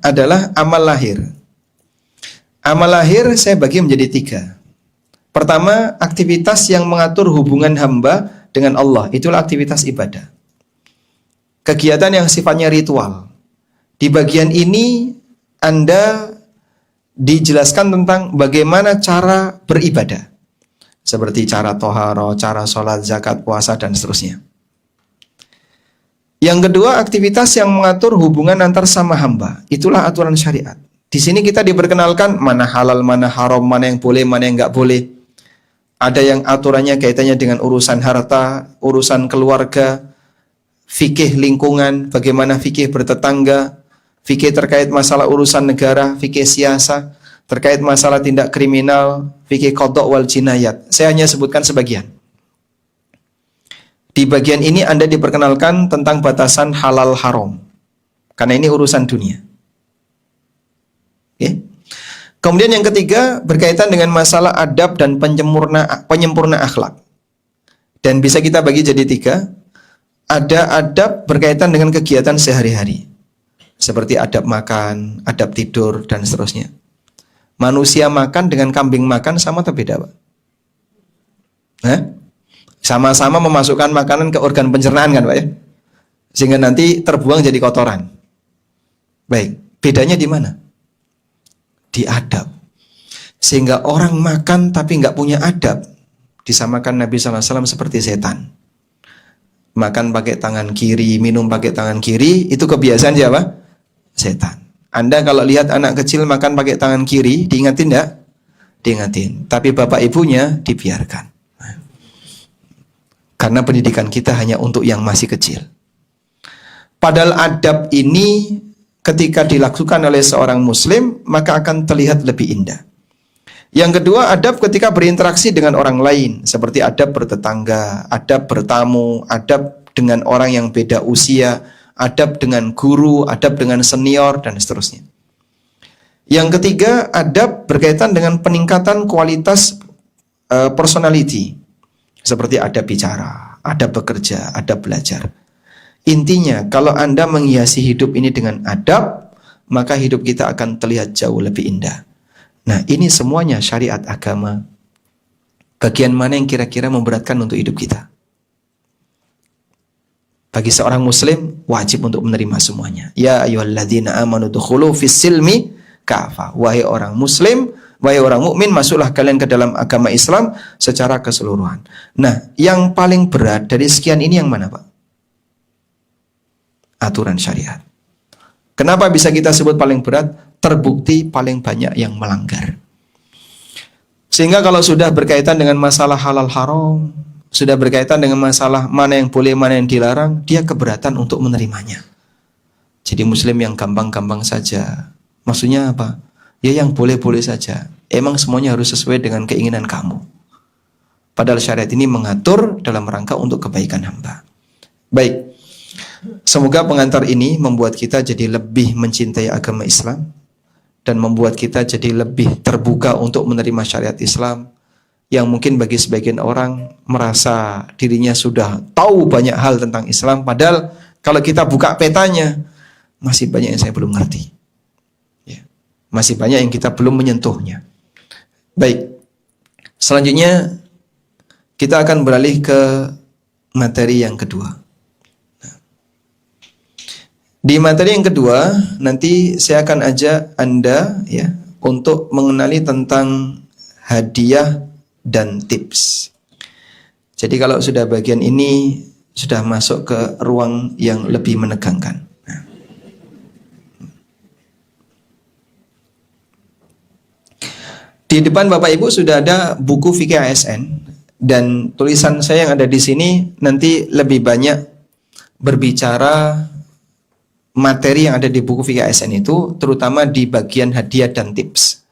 adalah amal lahir. Amal lahir saya bagi menjadi 3. Pertama, aktivitas yang mengatur hubungan hamba dengan Allah. Itulah aktivitas ibadah. Kegiatan yang sifatnya ritual. Di bagian ini Anda dijelaskan tentang bagaimana cara beribadah. Seperti cara toharo, cara sholat, zakat, puasa, dan seterusnya. Yang kedua, aktivitas yang mengatur hubungan antar sama hamba. Itulah aturan syariat. Di sini kita diperkenalkan mana halal, mana haram, mana yang boleh, mana yang nggak boleh. Ada yang aturannya kaitannya dengan urusan harta, urusan keluarga, fikih lingkungan, bagaimana fikih bertetangga, fikih terkait masalah urusan negara, fikih siasa, terkait masalah tindak kriminal, fikih qadha' wal jinayat. Saya hanya sebutkan sebagian. Di bagian ini Anda diperkenalkan tentang batasan halal haram. Karena ini urusan dunia. Oke. Kemudian yang ketiga berkaitan dengan masalah adab dan penyempurna akhlak. Dan bisa kita bagi jadi 3. Ada adab berkaitan dengan kegiatan sehari-hari. Seperti adab makan, adab tidur, dan seterusnya. Manusia makan dengan kambing makan sama atau beda, Pak? Sama-sama memasukkan makanan ke organ pencernaan kan, Pak ya? Sehingga nanti terbuang jadi kotoran. Baik, bedanya di mana? Di adab. Sehingga orang makan tapi nggak punya adab, disamakan Nabi SAW seperti setan. Makan pakai tangan kiri, minum pakai tangan kiri, itu kebiasaan siapa? Setan. Anda kalau lihat anak kecil makan pakai tangan kiri, diingatin enggak? Diingatin. Tapi bapak ibunya dibiarkan. Karena pendidikan kita hanya untuk yang masih kecil. Padahal adab ini ketika dilakukan oleh seorang muslim, maka akan terlihat lebih indah. Yang kedua, adab ketika berinteraksi dengan orang lain. Seperti adab bertetangga, adab bertamu, adab dengan orang yang beda usia, adab dengan guru, adab dengan senior, dan seterusnya. Yang ketiga, adab berkaitan dengan peningkatan kualitas personality. Seperti adab bicara, adab bekerja, adab belajar. Intinya, kalau Anda menghiasi hidup ini dengan adab, maka hidup kita akan terlihat jauh lebih indah. Nah, ini semuanya syariat agama. Bagian mana yang kira-kira memberatkan untuk hidup kita? Bagi seorang muslim wajib untuk menerima semuanya. Ya ayyuhalladzina amanu dukhulu fis silmi kafah. Wahai orang muslim, wahai orang mukmin, masuklah kalian ke dalam agama Islam secara keseluruhan. Nah, yang paling berat dari sekian ini yang mana, Pak? Aturan syariat. Kenapa bisa kita sebut paling berat? Terbukti paling banyak yang melanggar. Sehingga kalau sudah berkaitan dengan masalah halal haram, sudah berkaitan dengan masalah mana yang boleh, mana yang dilarang, dia keberatan untuk menerimanya. Jadi muslim yang gampang-gampang saja. Maksudnya apa? Ya yang boleh-boleh saja. Emang semuanya harus sesuai dengan keinginan kamu. Padahal syariat ini mengatur dalam rangka untuk kebaikan hamba. Baik. Semoga pengantar ini membuat kita jadi lebih mencintai agama Islam dan membuat kita jadi lebih terbuka untuk menerima syariat Islam. Yang mungkin bagi sebagian orang merasa dirinya sudah tahu banyak hal tentang Islam, padahal kalau kita buka petanya masih banyak yang saya belum ngerti ya. Masih banyak yang kita belum menyentuhnya. Baik, selanjutnya kita akan beralih ke materi yang kedua. Di materi yang kedua nanti saya akan ajak Anda ya untuk mengenali tentang hadiah dan tips. Jadi kalau sudah bagian ini sudah masuk ke ruang yang lebih menegangkan. Di depan Bapak Ibu sudah ada buku fikih ASN dan tulisan saya yang ada di sini nanti lebih banyak berbicara materi yang ada di buku fikih ASN itu, terutama di bagian hadiah dan tips.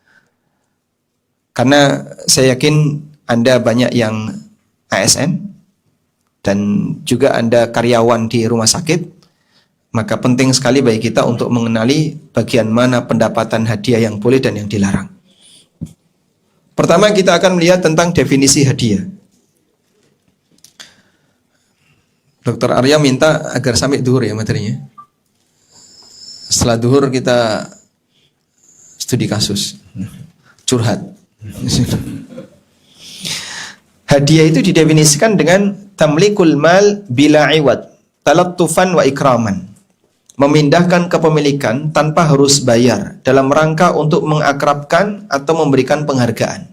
Karena saya yakin Anda banyak yang ASN dan juga Anda karyawan di rumah sakit, maka penting sekali bagi kita untuk mengenali bagian mana pendapatan hadiah yang boleh dan yang dilarang. Pertama kita akan melihat tentang definisi hadiah. Dokter Arya minta agar sampai duhur ya materinya. Setelah duhur kita studi kasus, curhat. Hadiah itu didefinisikan dengan tamlikul mal bila iwad, talattufan wa ikraman. Memindahkan kepemilikan tanpa harus bayar dalam rangka untuk mengakrabkan atau memberikan penghargaan.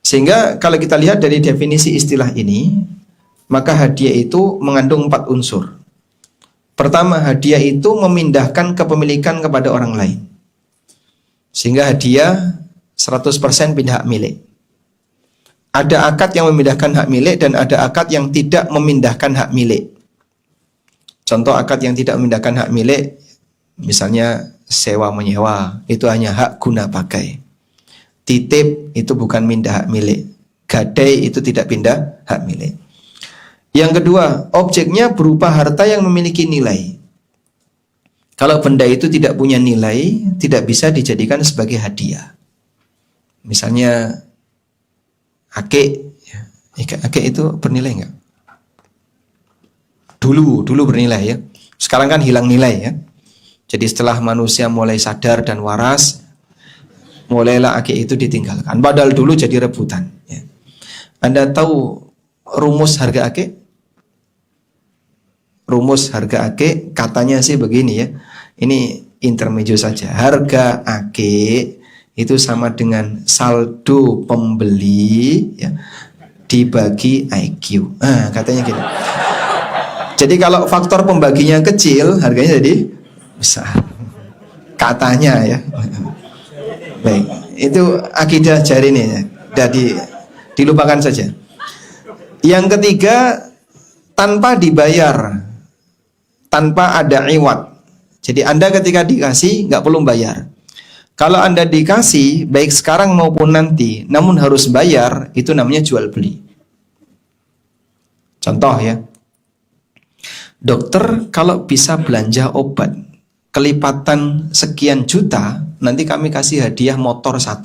Sehingga kalau kita lihat dari definisi istilah ini, maka hadiah itu mengandung 4 unsur. Pertama, hadiah itu memindahkan kepemilikan kepada orang lain. Sehingga hadiah 100% pindah hak milik. Ada akad yang memindahkan hak milik dan ada akad yang tidak memindahkan hak milik. Contoh akad yang tidak memindahkan hak milik, misalnya sewa menyewa, itu hanya hak guna pakai. Titip itu bukan pindah hak milik. Gadai itu tidak pindah hak milik. Yang kedua, objeknya berupa harta yang memiliki nilai. Kalau benda itu tidak punya nilai, tidak bisa dijadikan sebagai hadiah. Misalnya akik, akik itu bernilai enggak? Dulu bernilai ya. Sekarang kan hilang nilai ya. Jadi setelah manusia mulai sadar dan waras, mulailah akik itu ditinggalkan. Padahal dulu jadi rebutan. Ya. Anda tahu rumus harga akik? Rumus harga akik katanya sih begini ya. Ini intermezzo saja. Harga akik itu sama dengan saldo pembeli ya, dibagi IQ. Katanya gitu. Jadi kalau faktor pembaginya kecil, harganya jadi besar. Katanya ya. Baik, itu akidah jari ini ya. Jadi dilupakan saja. Yang ketiga, tanpa dibayar, tanpa ada iwat. Jadi Anda ketika dikasih nggak perlu bayar. Kalau Anda dikasih baik sekarang maupun nanti, namun harus bayar, itu namanya jual beli. Contoh ya, dokter kalau bisa belanja obat kelipatan sekian juta, nanti kami kasih hadiah motor 1.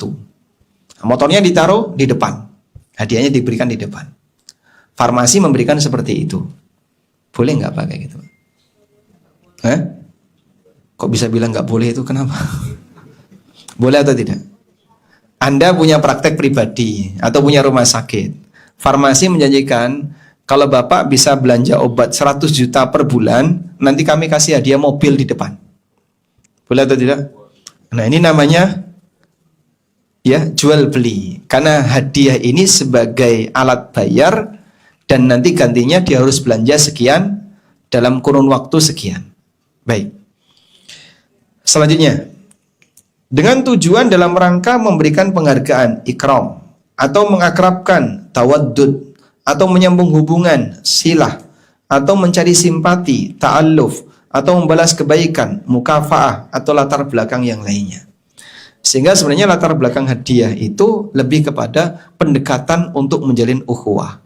Motornya ditaruh di depan, hadiahnya diberikan di depan. Farmasi memberikan seperti itu. Boleh nggak pakai gitu? Kok bisa bilang nggak boleh itu kenapa? Boleh atau tidak? Anda punya praktek pribadi atau punya rumah sakit. Farmasi menjanjikan kalau Bapak bisa belanja obat 100 juta per bulan, nanti kami kasih hadiah mobil di depan. Boleh atau tidak? Nah, ini namanya ya jual beli. Karena hadiah ini sebagai alat bayar dan nanti gantinya dia harus belanja sekian dalam kurun waktu sekian. Baik. Selanjutnya, dengan tujuan dalam rangka memberikan penghargaan, ikram, atau mengakrabkan, tawaddud, atau menyambung hubungan, silah, atau mencari simpati, ta'alluf, atau membalas kebaikan, mukafaah, atau latar belakang yang lainnya. Sehingga sebenarnya latar belakang hadiah itu lebih kepada pendekatan untuk menjalin ukhuwah.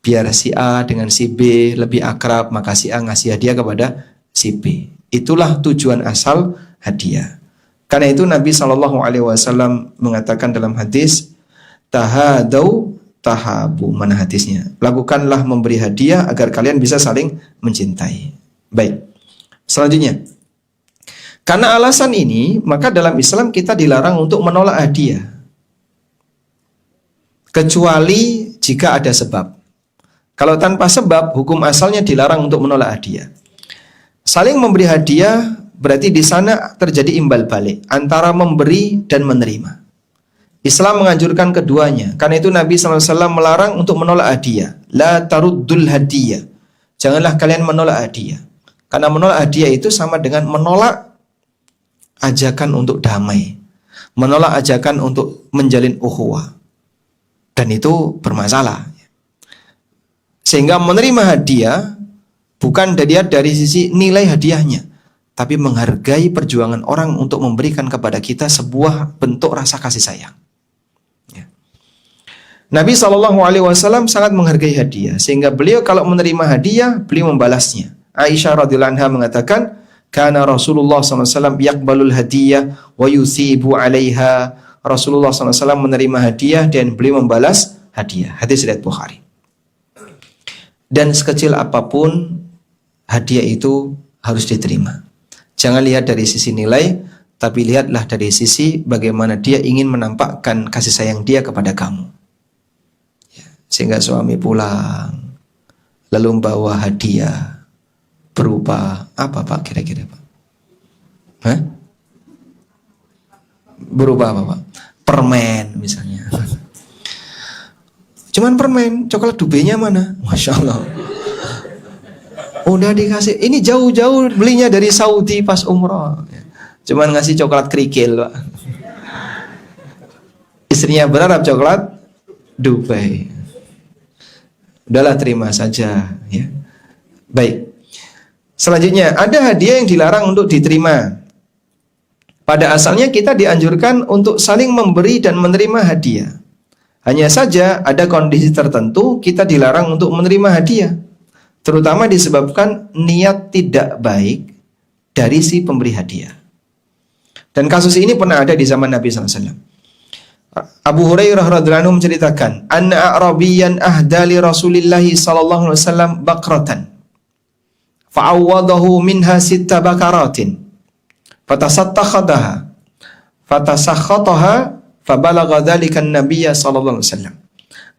Biar si A dengan si B lebih akrab, maka si A ngasih hadiah kepada si B. Itulah tujuan asal hadiah. Karena itu Nabi SAW mengatakan dalam hadis, tahadau tahabu. Mana hadisnya? Lakukanlah memberi hadiah agar kalian bisa saling mencintai. Baik. Selanjutnya, karena alasan ini, maka dalam Islam kita dilarang untuk menolak hadiah. Kecuali jika ada sebab. Kalau tanpa sebab, hukum asalnya dilarang untuk menolak hadiah. Saling memberi hadiah berarti di sana terjadi imbal balik antara memberi dan menerima. Islam menganjurkan keduanya. Karena itu Nabi SAW melarang untuk menolak hadiah. La taruddul hadiyah. Janganlah kalian menolak hadiah. Karena menolak hadiah itu sama dengan menolak ajakan untuk damai, menolak ajakan untuk menjalin ukhuwah. Dan itu bermasalah. Sehingga menerima hadiah bukan dari sisi nilai hadiahnya, tapi menghargai perjuangan orang untuk memberikan kepada kita sebuah bentuk rasa kasih sayang. Ya. Nabi SAW sangat menghargai hadiah, sehingga beliau kalau menerima hadiah, beliau membalasnya. Aisyah radhiyallahu anha mengatakan, karena Rasulullah SAW yakbalul hadiyah wa yusibu alaiha. Rasulullah SAW menerima hadiah dan beliau membalas hadiah. Hadis riwayat Bukhari. Dan sekecil apapun hadiah itu harus diterima. Jangan lihat dari sisi nilai, tapi lihatlah dari sisi bagaimana dia ingin menampakkan kasih sayang dia kepada kamu. Sehingga suami pulang lalu membawa hadiah berupa apa Pak kira-kira Pak? Hah? Berupa apa Pak? Permen misalnya. Cuman permen, coklat Dubenya mana? Masya Allah. Udah dikasih, ini jauh-jauh belinya dari Saudi pas umroh. Cuman ngasih coklat kerikil Pak. Istrinya berharap coklat Dubai. Udahlah terima saja ya. Baik. Selanjutnya, ada hadiah yang dilarang untuk diterima. Pada asalnya kita dianjurkan untuk saling memberi dan menerima hadiah. Hanya saja ada kondisi tertentu kita dilarang untuk menerima hadiah, terutama disebabkan niat tidak baik dari si pemberi hadiah. Dan kasus ini pernah ada di zaman Nabi SAW. Abu Hurairah radhiyallahu anhu menceritakan, anna a'rabiyyan ahdali Rasulillahi sallallahu alaihi wasallam baqratan fa'awwadahu minha sitta bakaratin fatasattakhadaha fatasakhataha fabalagha dzalika an-nabiyya sallallahu alaihi wasallam.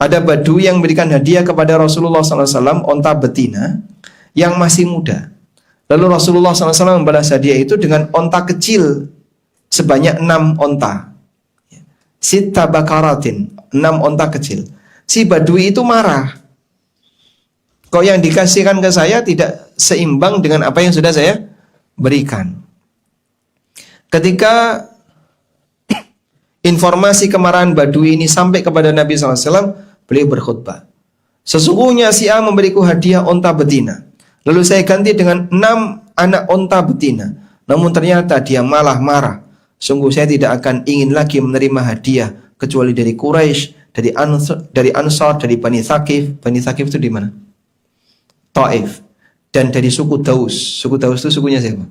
Ada Badui yang memberikan hadiah kepada Rasulullah sallallahu alaihi wasallam onta betina yang masih muda. Lalu Rasulullah sallallahu alaihi wasallam membalas hadiah itu dengan onta kecil sebanyak 6 onta. Sitta bakaratin, 6 onta kecil. Si Badui itu marah. Kok yang dikasihkan ke saya tidak seimbang dengan apa yang sudah saya berikan. Ketika informasi kemarahan Badui ini sampai kepada Nabi SAW, beliau berkhutbah. Sesungguhnya si A memberiku hadiah onta betina. Lalu saya ganti dengan 6 anak onta betina. Namun ternyata dia malah marah. Sungguh saya tidak akan ingin lagi menerima hadiah kecuali dari Quraisy, dari Ansar, dari Bani Thaqif. Bani Thaqif itu di mana? Taif. Dan dari suku Daus. Suku Daus itu sukunya siapa?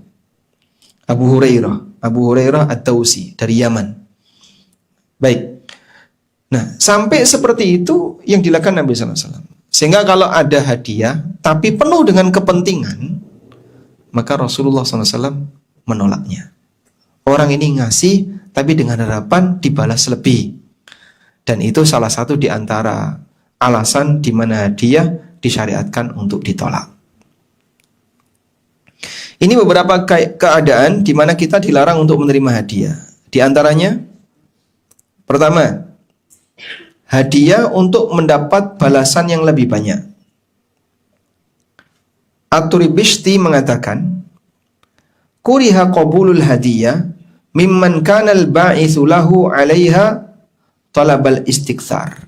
Abu Hurairah. Abu Hurairah Ad-Dausi dari Yaman. Baik. Nah, sampai seperti itu yang dilakukan Nabi SAW. Sehingga kalau ada hadiah tapi penuh dengan kepentingan, maka Rasulullah SAW menolaknya. Orang ini ngasih tapi dengan harapan dibalas lebih. Dan itu salah satu di antara alasan di mana hadiah disyariatkan untuk ditolak. Ini beberapa keadaan di mana kita dilarang untuk menerima hadiah. Di antaranya, pertama, hadiah untuk mendapat balasan yang lebih banyak. At-Turibishti mengatakan, kuriha qabulul hadiyah mimman kanal ba'ithu lahu 'alaiha talabal istikthar.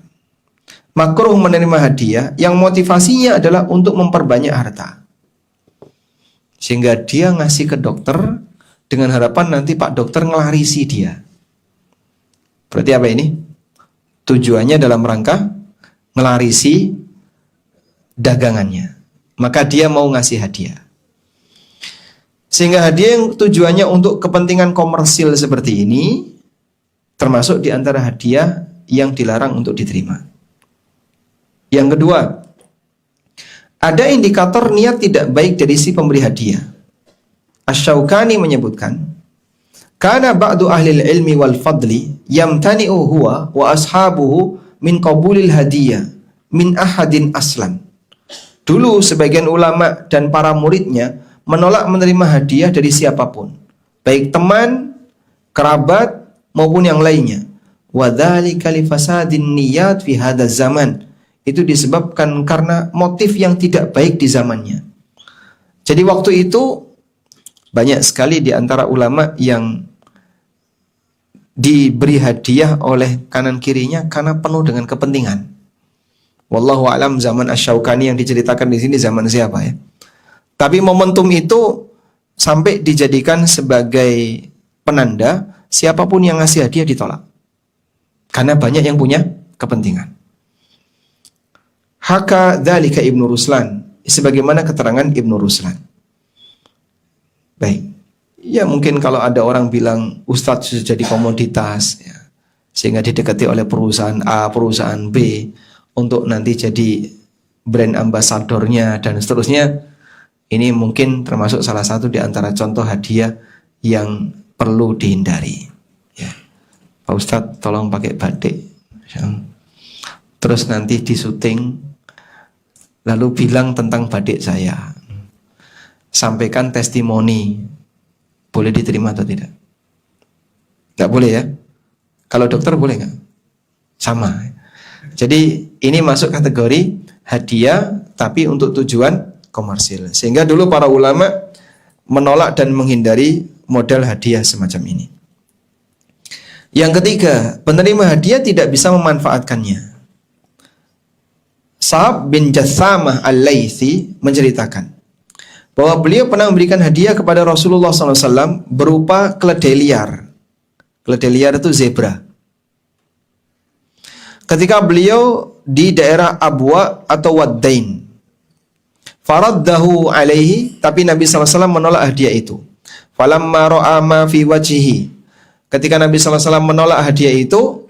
Makruh menerima hadiah yang motivasinya adalah untuk memperbanyak harta. Sehingga dia ngasih ke dokter dengan harapan nanti Pak dokter ngelarisi dia. Berarti apa ini? Tujuannya dalam rangka ngelarisi dagangannya. Maka dia mau ngasih hadiah. Sehingga hadiah yang tujuannya untuk kepentingan komersil seperti ini termasuk di antara hadiah yang dilarang untuk diterima. Yang kedua, ada indikator niat tidak baik dari si pemberi hadiah. Asy-Syaukani menyebutkan, kana ba'du ahli ilmi wal fadli yamtani'u huwa wa ashabuhu min qabulil hadiyah min ahadin aslan. Dulu sebagian ulama dan para muridnya menolak menerima hadiah dari siapapun, baik teman, kerabat maupun yang lainnya. Wa dzalika li fasadin niyat fi hadzal zaman. Itu disebabkan karena motif yang tidak baik di zamannya. Jadi waktu itu banyak sekali di antara ulama yang diberi hadiah oleh kanan kirinya karena penuh dengan kepentingan. Wallahu a'lam zaman Asy-Syaukani yang diceritakan di sini zaman siapa ya? Tapi momentum itu sampai dijadikan sebagai penanda siapapun yang ngasih hadiah ditolak. Karena banyak yang punya kepentingan. Haka dzalika Ibnu Ruslan, sebagaimana keterangan Ibnu Ruslan. Baik. Ya mungkin kalau ada orang bilang Ustadz sudah jadi komoditas ya, sehingga didekati oleh perusahaan A, perusahaan B untuk nanti jadi brand ambasadornya dan seterusnya. Ini mungkin termasuk salah satu di antara contoh hadiah yang perlu dihindari. Ya. Pak Ustadz tolong pakai batik. Terus nanti di syuting lalu bilang tentang batik saya. Sampaikan testimoni. Boleh diterima atau tidak? Nggak boleh ya? Kalau dokter boleh nggak? Sama. Jadi ini masuk kategori hadiah tapi untuk tujuan komersil. Sehingga dulu para ulama menolak dan menghindari model hadiah semacam ini. Yang ketiga, penerima hadiah tidak bisa memanfaatkannya. Sa'ab bin Jassamah Al-Laythi menceritakan bahwa beliau pernah memberikan hadiah kepada Rasulullah SAW berupa keledai liar. Keledai liar itu zebra. Ketika beliau di daerah Abwa atau Waddain, faraddahu alaihi, tapi Nabi SAW menolak hadiah itu. Falamma ra'a ma fi wajhihi, ketika Nabi SAW menolak hadiah itu,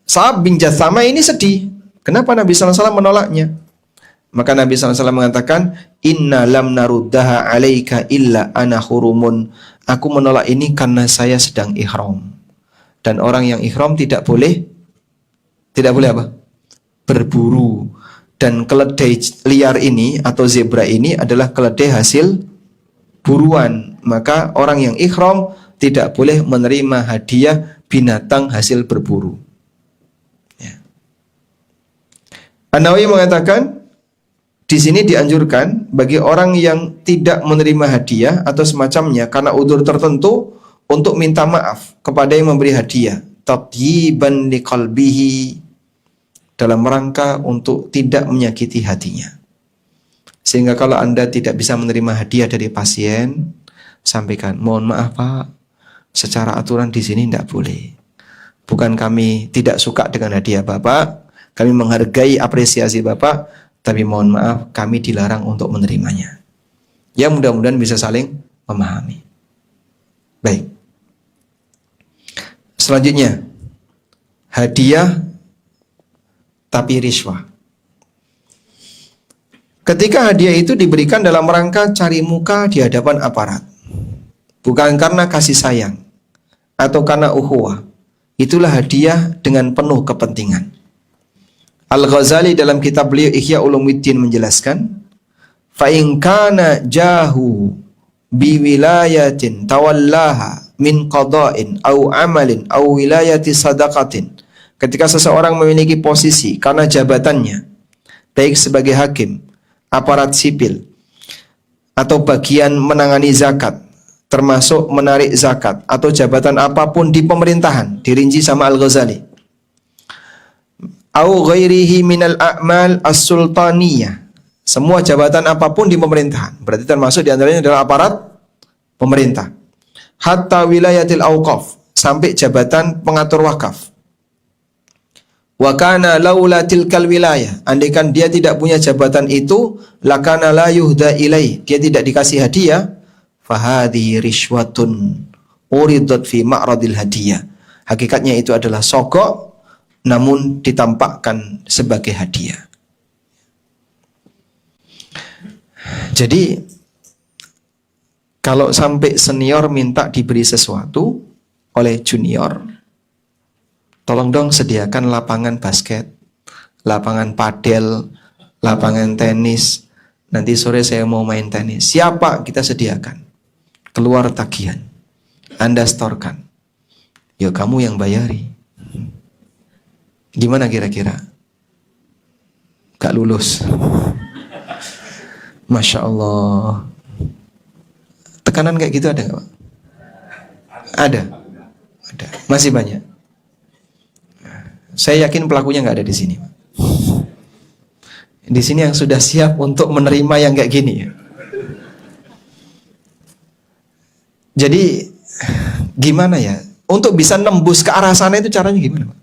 Sa'ab bin Jassamah ini sedih. Kenapa Nabi SAW menolaknya? Maka Nabi SAW mengatakan, Inna lam naruddaha alaika illa ana hurumun. Aku menolak ini karena saya sedang ihram. Dan orang yang ihram tidak boleh apa? Berburu. Dan keledai liar ini atau zebra ini adalah keledai hasil buruan. Maka orang yang ihram tidak boleh menerima hadiah binatang hasil berburu. Ya. An-Nawawi mengatakan di sini dianjurkan bagi orang yang tidak menerima hadiah atau semacamnya karena udzur tertentu untuk minta maaf kepada yang memberi hadiah, tatyiban liqalbihi, dalam rangka untuk tidak menyakiti hatinya. Sehingga kalau Anda tidak bisa menerima hadiah dari pasien, sampaikan, mohon maaf Pak, secara aturan di sini tidak boleh. Bukan kami tidak suka dengan hadiah Bapak, kami menghargai apresiasi Bapak, tapi mohon maaf kami dilarang untuk menerimanya. Ya, mudah-mudahan bisa saling memahami. Baik. Selanjutnya, hadiah tapi riswah. Ketika hadiah itu diberikan dalam rangka cari muka di hadapan aparat, bukan karena kasih sayang atau karena ukhuwah, itulah hadiah dengan penuh kepentingan. Al-Ghazali dalam kitab beliau Ihya Ulumuddin menjelaskan, fa in kana jahu bi wilayatin tawallaha min qada'in au amalin au wilayati sadaqatin. Ketika seseorang memiliki posisi karena jabatannya, baik sebagai hakim, aparat sipil, atau bagian menangani zakat, termasuk menarik zakat, atau jabatan apapun di pemerintahan, dirinci sama Al-Ghazali. Au ghairihi minal a'mal as-sultaniyah, semua jabatan apapun di pemerintahan, berarti termasuk diantaranya adalah aparat pemerintah. Hatta wilayatil awqaf, sampai jabatan pengatur wakaf. Wa kana laula tilkal wilayah, andaikan dia tidak punya jabatan itu, lakana la yuhda ilai, dia tidak dikasih hadiah, fahadhi rishwatun uridat fi ma'radil hadiah. Hakikatnya itu adalah sogok, namun ditampakkan sebagai hadiah. Jadi kalau sampai senior minta diberi sesuatu oleh junior, tolong dong sediakan lapangan basket, lapangan padel, lapangan tenis. Nanti sore saya mau main tenis. Siapa kita sediakan? Keluar tagihan, Anda setorkan. Ya kamu yang bayari. Gimana kira-kira? Gak lulus. Masya Allah. Tekanan kayak gitu ada gak Pak? Ada. Masih banyak. Saya yakin pelakunya gak ada di sini Pak. Di sini yang sudah siap untuk menerima yang kayak gini ya. Jadi gimana ya? Untuk bisa nembus ke arah sana itu caranya gimana Pak?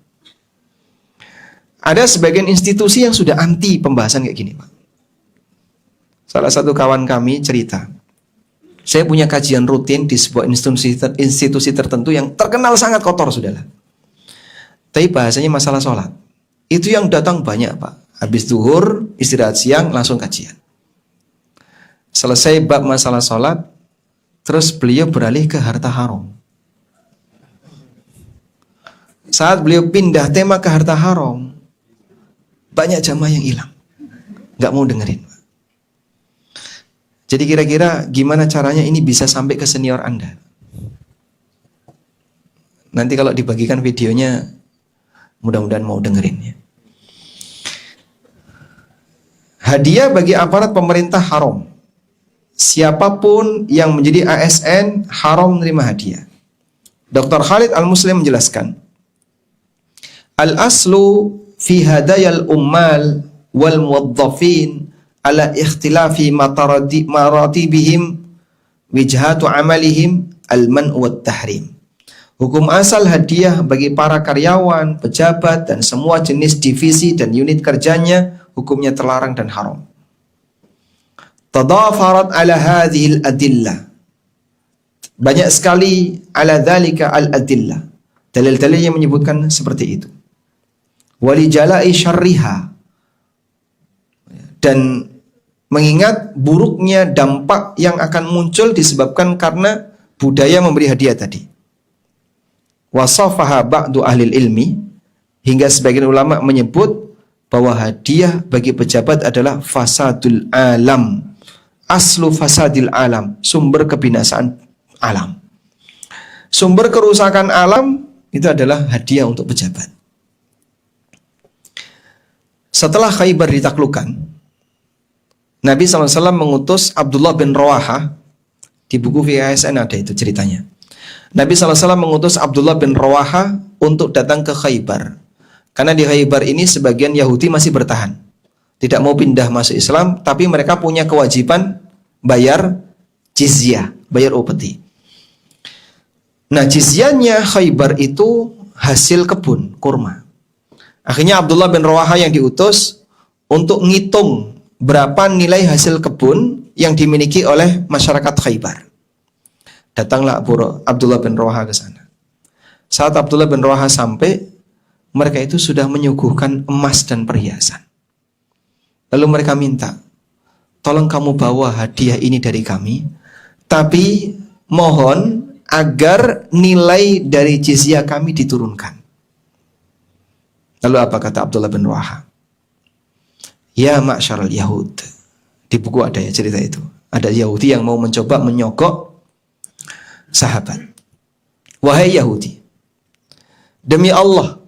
Ada sebagian institusi yang sudah anti pembahasan kayak gini Pak. Salah satu kawan kami cerita, saya punya kajian rutin di sebuah institusi tertentu yang terkenal sangat kotor sudahlah. Tapi bahasanya masalah sholat, itu yang datang banyak Pak. Habis zuhur, istirahat siang, langsung kajian. Selesai bab masalah sholat, terus beliau beralih ke harta haram. Saat beliau pindah tema ke harta haram, banyak jamaah yang hilang, nggak mau dengerin. Jadi kira-kira gimana caranya ini bisa sampai ke senior Anda? Nanti kalau dibagikan videonya, mudah-mudahan mau dengerin ya. Hadiah bagi aparat pemerintah haram. Siapapun yang menjadi ASN haram menerima hadiah. Dr. Khalid Al-Muslim menjelaskan, Al-aslu fi hadayal ummal wal muwaddafin ala ikhtilafi maratibihim wijhatu amalihim al-man' wat tahrim. Hukum asal hadiah bagi para karyawan, pejabat, dan semua jenis divisi dan unit kerjanya hukumnya terlarang dan haram. Tadafarat ala hadhil adillah. Banyak sekali ala dhalika al-adillah. Dalil-dalil yang menyebutkan seperti itu. Wali jalai syarriha. Dan mengingat buruknya dampak yang akan muncul disebabkan karena budaya memberi hadiah tadi. Wasafaha ba'du ahlil ilmi, hingga sebagian ulama menyebut bahwa hadiah bagi pejabat adalah fasadul alam, aslu fasadil alam, sumber kebinasaan alam. Sumber kerusakan alam itu adalah hadiah untuk pejabat. Setelah Khaybar ditaklukkan, Nabi SAW mengutus Abdullah bin Rawahah. Di buku VHSN ada itu ceritanya. Nabi SAW mengutus Abdullah bin Rawahah untuk datang ke Khaybar. Karena di Khaybar ini sebagian Yahudi masih bertahan, tidak mau pindah masuk Islam, tapi mereka punya kewajiban bayar jizyah, bayar upeti. Nah, jizyahnya Khaybar itu hasil kebun kurma. Akhirnya Abdullah bin Rawahah yang diutus untuk ngitung berapa nilai hasil kebun yang dimiliki oleh masyarakat Khaybar. Datanglah Abdullah bin Rawahah ke sana. Saat Abdullah bin Rawahah sampai, mereka itu sudah menyuguhkan emas dan perhiasan. Lalu mereka minta, tolong kamu bawa hadiah ini dari kami, tapi mohon agar nilai dari jizyah kami diturunkan. Lalu apa kata Abdullah bin Rawahah? Ya ma'syaral Yahud. Di buku ada ya cerita itu. Ada Yahudi yang mau mencoba menyogok sahabat. Wahai Yahudi, demi Allah,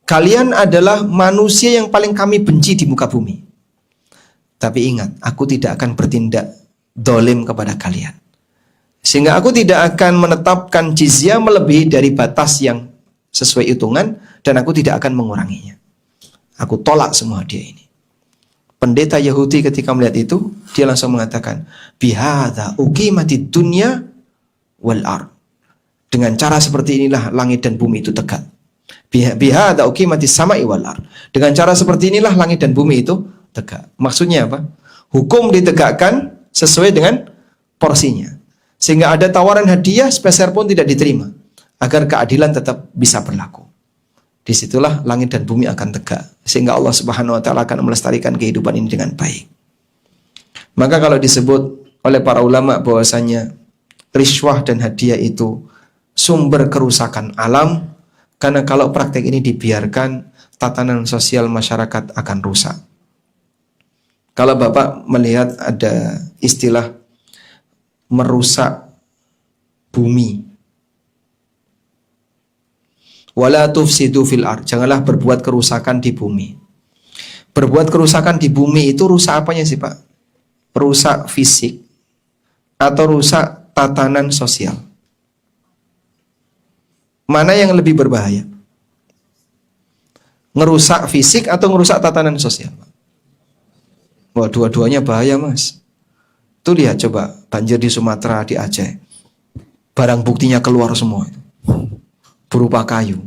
kalian adalah manusia yang paling kami benci di muka bumi. Tapi ingat, aku tidak akan bertindak dolim kepada kalian. Sehingga aku tidak akan menetapkan jizyah melebihi dari batas yang sesuai hitungan, dan aku tidak akan menguranginya. Aku tolak semua hadiah ini. Pendeta Yahudi ketika melihat itu, dia langsung mengatakan, bihadza uqimatid dunya wal ard. Dengan cara seperti inilah langit dan bumi itu tegak. Bihadza uqimatis sama'i wal ard. Dengan cara seperti inilah langit dan bumi itu tegak. Maksudnya apa? Hukum ditegakkan sesuai dengan porsinya. Sehingga ada tawaran hadiah sepeser pun tidak diterima, agar keadilan tetap bisa berlaku. Disitulah langit dan bumi akan tegak, sehingga Allah Subhanahu wa ta'ala akan melestarikan kehidupan ini dengan baik. Maka kalau disebut oleh para ulama bahwasanya riswah dan hadiah itu sumber kerusakan alam, karena kalau praktek ini dibiarkan, tatanan sosial masyarakat akan rusak. Kalau Bapak melihat ada istilah merusak bumi, wala tufsidu fil ard, janganlah berbuat kerusakan di bumi. Berbuat kerusakan di bumi itu rusak apanya sih Pak? Rusak fisik atau rusak tatanan sosial? Mana yang lebih berbahaya? Ngerusak fisik atau ngerusak tatanan sosial? Wah, dua-duanya bahaya Mas. Tuh lihat coba banjir di Sumatera, di Aceh, barang buktinya keluar semua itu, berupa kayu.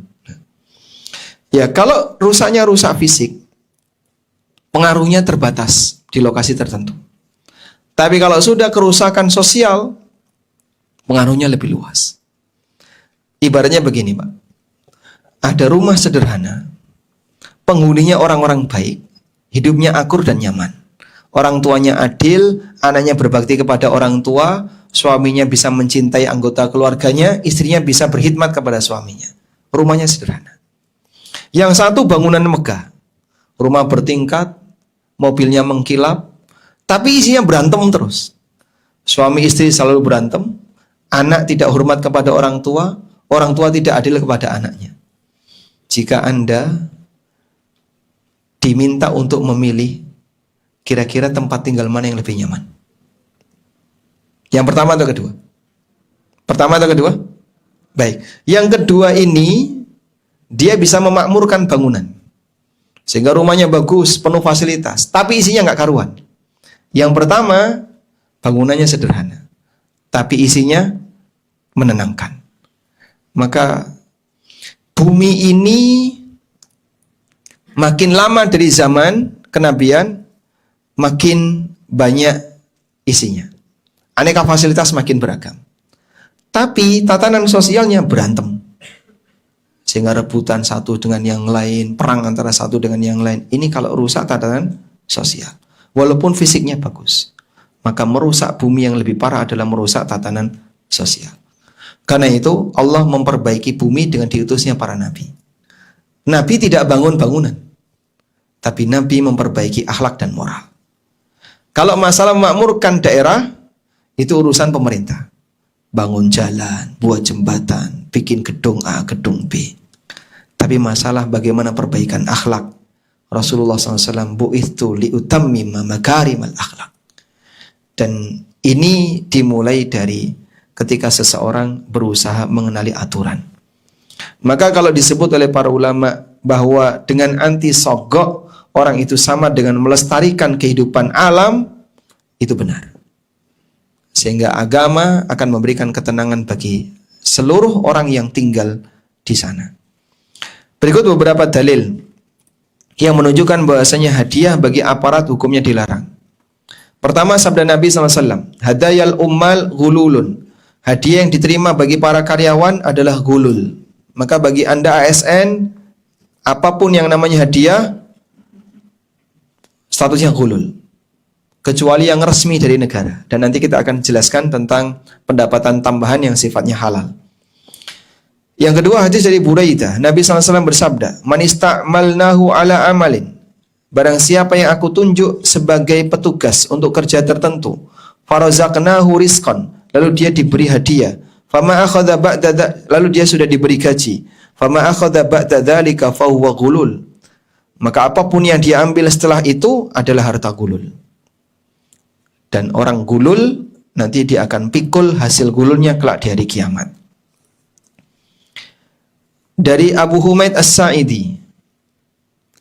Ya, kalau rusaknya rusak fisik, pengaruhnya terbatas di lokasi tertentu. Tapi kalau sudah kerusakan sosial, pengaruhnya lebih luas. Ibaratnya begini Pak, ada rumah sederhana, penghuninya orang-orang baik, hidupnya akur dan nyaman. Orang tuanya adil, anaknya berbakti kepada orang tua, suaminya bisa mencintai anggota keluarganya, istrinya bisa berkhidmat kepada suaminya. Rumahnya sederhana. Yang satu bangunan megah, rumah bertingkat, mobilnya mengkilap, tapi isinya berantem terus. Suami istri selalu berantem, anak tidak hormat kepada orang tua tidak adil kepada anaknya. Jika Anda diminta untuk memilih, kira-kira tempat tinggal mana yang lebih nyaman? Yang pertama atau kedua? Pertama atau kedua? Baik. Yang kedua ini, dia bisa memakmurkan bangunan. Sehingga rumahnya bagus, penuh fasilitas. Tapi isinya nggak karuan. Yang pertama, bangunannya sederhana. Tapi isinya menenangkan. Maka bumi ini makin lama dari zaman kenabian, makin banyak isinya. Aneka fasilitas makin beragam. Tapi tatanan sosialnya berantem. Sehingga rebutan satu dengan yang lain, perang antara satu dengan yang lain. Ini kalau rusak tatanan sosial. Walaupun fisiknya bagus. Maka merusak bumi yang lebih parah adalah merusak tatanan sosial. Karena itu Allah memperbaiki bumi dengan diutusnya para nabi. Nabi tidak bangun bangunan. Tapi Nabi memperbaiki akhlak dan moral. Kalau masalah memakmurkan daerah, itu urusan pemerintah. Bangun jalan, buat jembatan, bikin gedung A, gedung B. Tapi masalah bagaimana perbaikan akhlak. Rasulullah SAW bu'ithu li'utammima makarimal akhlak. Dan ini dimulai dari ketika seseorang berusaha mengenali aturan. Maka kalau disebut oleh para ulama bahwa dengan anti sogok orang itu sama dengan melestarikan kehidupan alam, itu benar. Sehingga agama akan memberikan ketenangan bagi seluruh orang yang tinggal di sana. Berikut beberapa dalil yang menunjukkan bahwasanya hadiah bagi aparat hukumnya dilarang. Pertama, sabda Nabi SAW, hadayal ummal gululun. Hadiah yang diterima bagi para karyawan adalah gulul. Maka bagi Anda ASN, apapun yang namanya hadiah, statusnya gulul. Kecuali yang resmi dari negara. Dan nanti kita akan jelaskan tentang pendapatan tambahan yang sifatnya halal. Yang kedua, hadis dari Buraidah. Nabi SAW bersabda, man ista'malnahu ala amalin. Barang siapa yang aku tunjuk sebagai petugas untuk kerja tertentu, farazaqnahu rizqan, lalu dia diberi hadiah. Fama akhadha ba'da, lalu dia sudah diberi gaji. Fama akhadha ba'da dzalika fahuwa ghulul. Maka apapun yang dia ambil setelah itu adalah harta gulul. Dan orang gulul nanti dia akan pikul hasil gululnya kelak di hari kiamat. Dari Abu Humaid As-Sa'idi,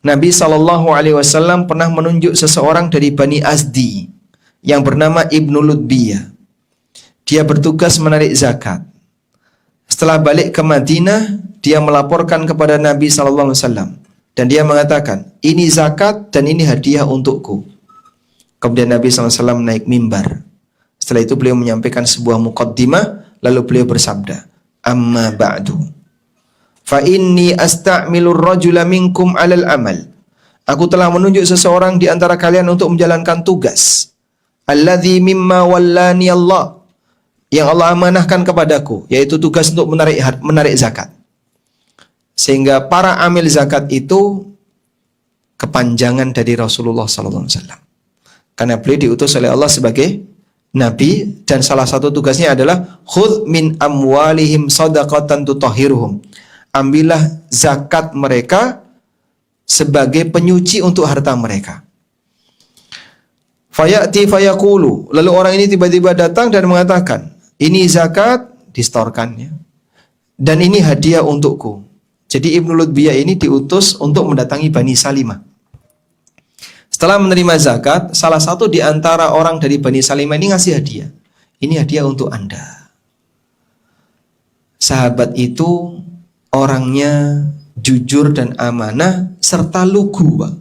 Nabi SAW pernah menunjuk seseorang dari Bani Azdi yang bernama Ibnu Lutbiyah. Dia bertugas menarik zakat. Setelah balik ke Madinah, dia melaporkan kepada Nabi SAW. Dan dia mengatakan, ini zakat dan ini hadiah untukku. Kemudian Nabi SAW naik mimbar. Setelah itu beliau menyampaikan sebuah muqaddimah, lalu beliau bersabda, amma ba'du, fa inni asta'milur rajula minkum 'alal amal. Aku telah menunjuk seseorang di antara kalian untuk menjalankan tugas. Alladzi mimma wallani Allah. Yang Allah amanahkan kepadaku, yaitu tugas untuk menarik zakat. Sehingga para amil zakat itu kepanjangan dari Rasulullah SAW. Karena beliau diutus oleh Allah sebagai Nabi, dan salah satu tugasnya adalah khudh min amwalihim shadaqatan tutahhiruhum. Ambillah zakat mereka sebagai penyuci untuk harta mereka. Fayati fayaqulu, lalu orang ini tiba-tiba datang dan mengatakan, ini zakat, distorkannya, dan ini hadiah untukku. Jadi Ibnu Lutbiyah ini diutus untuk mendatangi Bani Salimah. Setelah menerima zakat, salah satu di antara orang dari Bani Salimah ini ngasih hadiah. Ini hadiah untuk Anda. Sahabat itu orangnya jujur dan amanah serta lugu, Pak.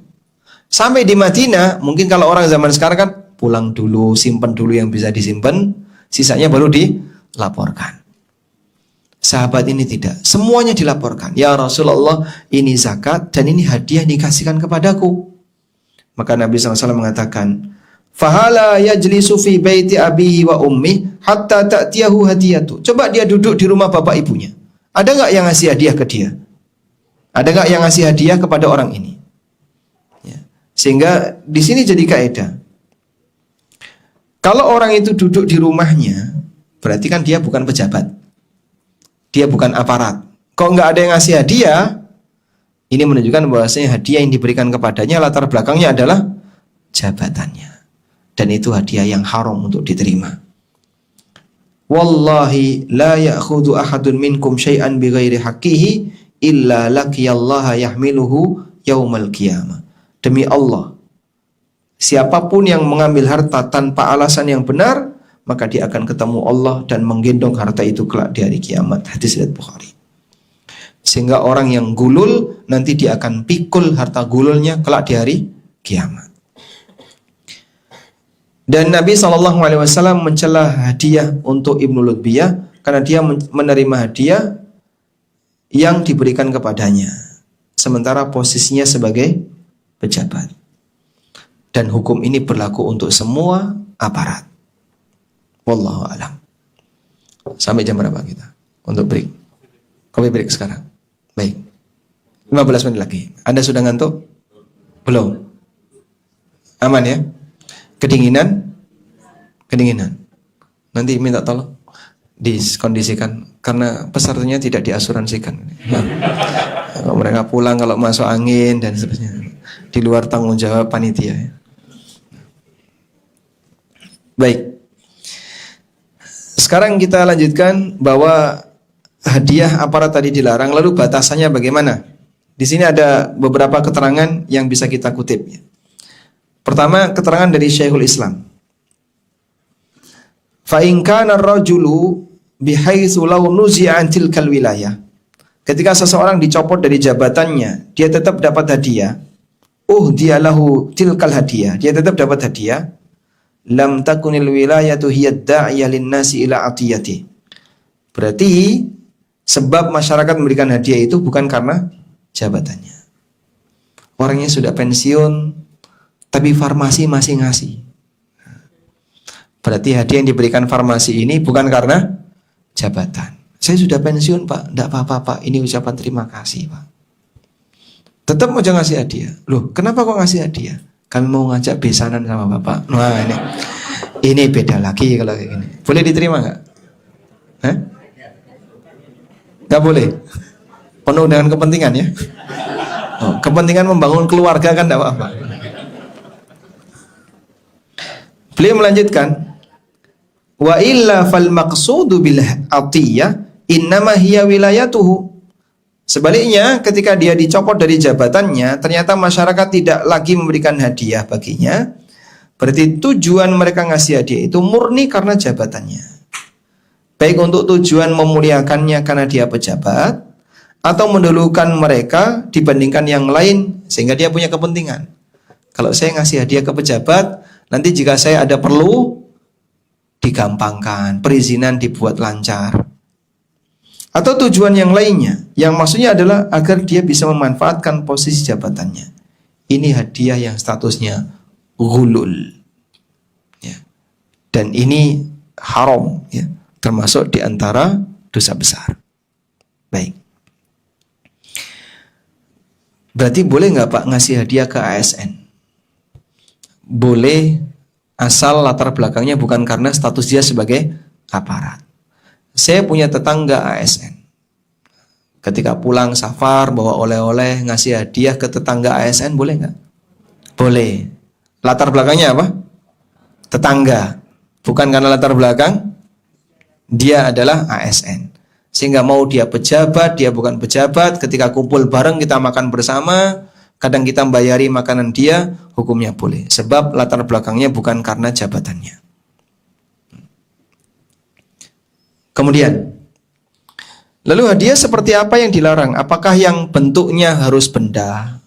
Sampai di Madinah, mungkin kalau orang zaman sekarang kan pulang dulu, simpan dulu yang bisa disimpan, sisanya baru dilaporkan. Sahabat ini tidak, semuanya dilaporkan. Ya Rasulullah, ini zakat dan ini hadiah dikasihkan kepadaku. Maka Nabi SAW mengatakan, fahala yajlisu fi baiti abihi wa ummi hatta ta'tiyahu hadiyatu. Coba dia duduk di rumah bapak ibunya. Ada nggak yang ngasih hadiah ke dia? Ada nggak yang ngasih hadiah kepada orang ini? Ya. Sehingga di sini jadi kaidah. Kalau orang itu duduk di rumahnya, berarti kan dia bukan pejabat. Dia bukan aparat. Kok nggak ada yang ngasih hadiah? Ini menunjukkan bahwasanya hadiah yang diberikan kepadanya latar belakangnya adalah jabatannya. Dan itu hadiah yang haram untuk diterima. Wallahi la ya'khudhu ahadun minkum syai'an bighairi haqqihi illa laqiyallaha yahmiluhu yaumal qiyamah. Demi Allah, siapapun yang mengambil harta tanpa alasan yang benar, maka dia akan ketemu Allah dan menggendong harta itu kelak di hari kiamat. Hadis riwayat Bukhari. Sehingga orang yang gulul nanti dia akan pikul harta gululnya kelak di hari kiamat. Dan Nabi SAW mencela hadiah untuk Ibnu Lutbiyah karena dia menerima hadiah yang diberikan kepadanya, sementara posisinya sebagai pejabat. Dan hukum ini berlaku untuk semua aparat. Wallahu a'lam. Sampai jam berapa kita untuk break? Kopi break sekarang. Baik. 15 menit lagi. Anda sudah ngantuk? Belum? Aman ya? Kedinginan? Kedinginan. Nanti minta tolong dikondisikan karena pesertanya tidak diasuransikan. Nah, mereka pulang kalau masuk angin dan sebagainya. Di luar tanggung jawab panitia ya. Baik. Sekarang kita lanjutkan bahwa hadiah aparat tadi dilarang, lalu batasannya bagaimana? Di sini ada beberapa keterangan yang bisa kita kutip. Pertama, keterangan dari Syekhul Islam. Fa in kana ar-rajulu bihaitsu law nuzi'a an tilkal wilayah. Ketika seseorang dicopot dari jabatannya, dia tetap dapat hadiah. Dia lahu tilkal hadiah. Dia tetap dapat hadiah. Lam takunil wilayatu hiya ad-da'iyah lin-nasi ila atiyati. Berarti sebab masyarakat memberikan hadiah itu bukan karena jabatannya. Orangnya sudah pensiun, tapi farmasi masih ngasih. Berarti hadiah yang diberikan farmasi ini bukan karena jabatan. Saya sudah pensiun Pak, tidak apa-apa Pak, ini ucapan terima kasih Pak. Tetap mau jangan ngasih hadiah. Loh, kenapa kok ngasih hadiah? Kami mau ngajak besanan sama Bapak. Nah ini beda lagi kalau kayak gini. Boleh diterima nggak? Hah? Nggak boleh. Penuh dengan kepentingan ya. Kepentingan membangun keluarga kan tidak apa-apa. Beliau melanjutkan, wa illa fal maqsudu bil atiyah innama hiya wilayatuhu. Sebaliknya, ketika dia dicopot dari jabatannya, ternyata masyarakat tidak lagi memberikan hadiah baginya, berarti tujuan mereka ngasih hadiah itu murni karena jabatannya. Baik untuk tujuan memuliakannya karena dia pejabat, atau mendahulukan mereka dibandingkan yang lain, sehingga dia punya kepentingan. Kalau saya ngasih hadiah ke pejabat, nanti jika saya ada perlu, digampangkan, perizinan dibuat lancar. Atau tujuan yang lainnya, yang maksudnya adalah agar dia bisa memanfaatkan posisi jabatannya. Ini hadiah yang statusnya ghulul ya. Dan ini haram ya, termasuk di antara dosa besar. Baik. Berarti boleh nggak Pak ngasih hadiah ke ASN? Boleh, asal latar belakangnya bukan karena status dia sebagai aparat. Saya punya tetangga ASN. Ketika pulang safar, bawa oleh-oleh, ngasih hadiah ke tetangga ASN, boleh nggak? Boleh. Latar belakangnya apa? Tetangga. Bukan karena latar belakang dia adalah ASN. Sehingga mau dia pejabat, dia bukan pejabat, ketika kumpul bareng kita makan bersama, kadang kita bayari makanan dia, hukumnya boleh. Sebab latar belakangnya bukan karena jabatannya. Kemudian, lalu hadiah seperti apa yang dilarang? Apakah yang bentuknya harus benda,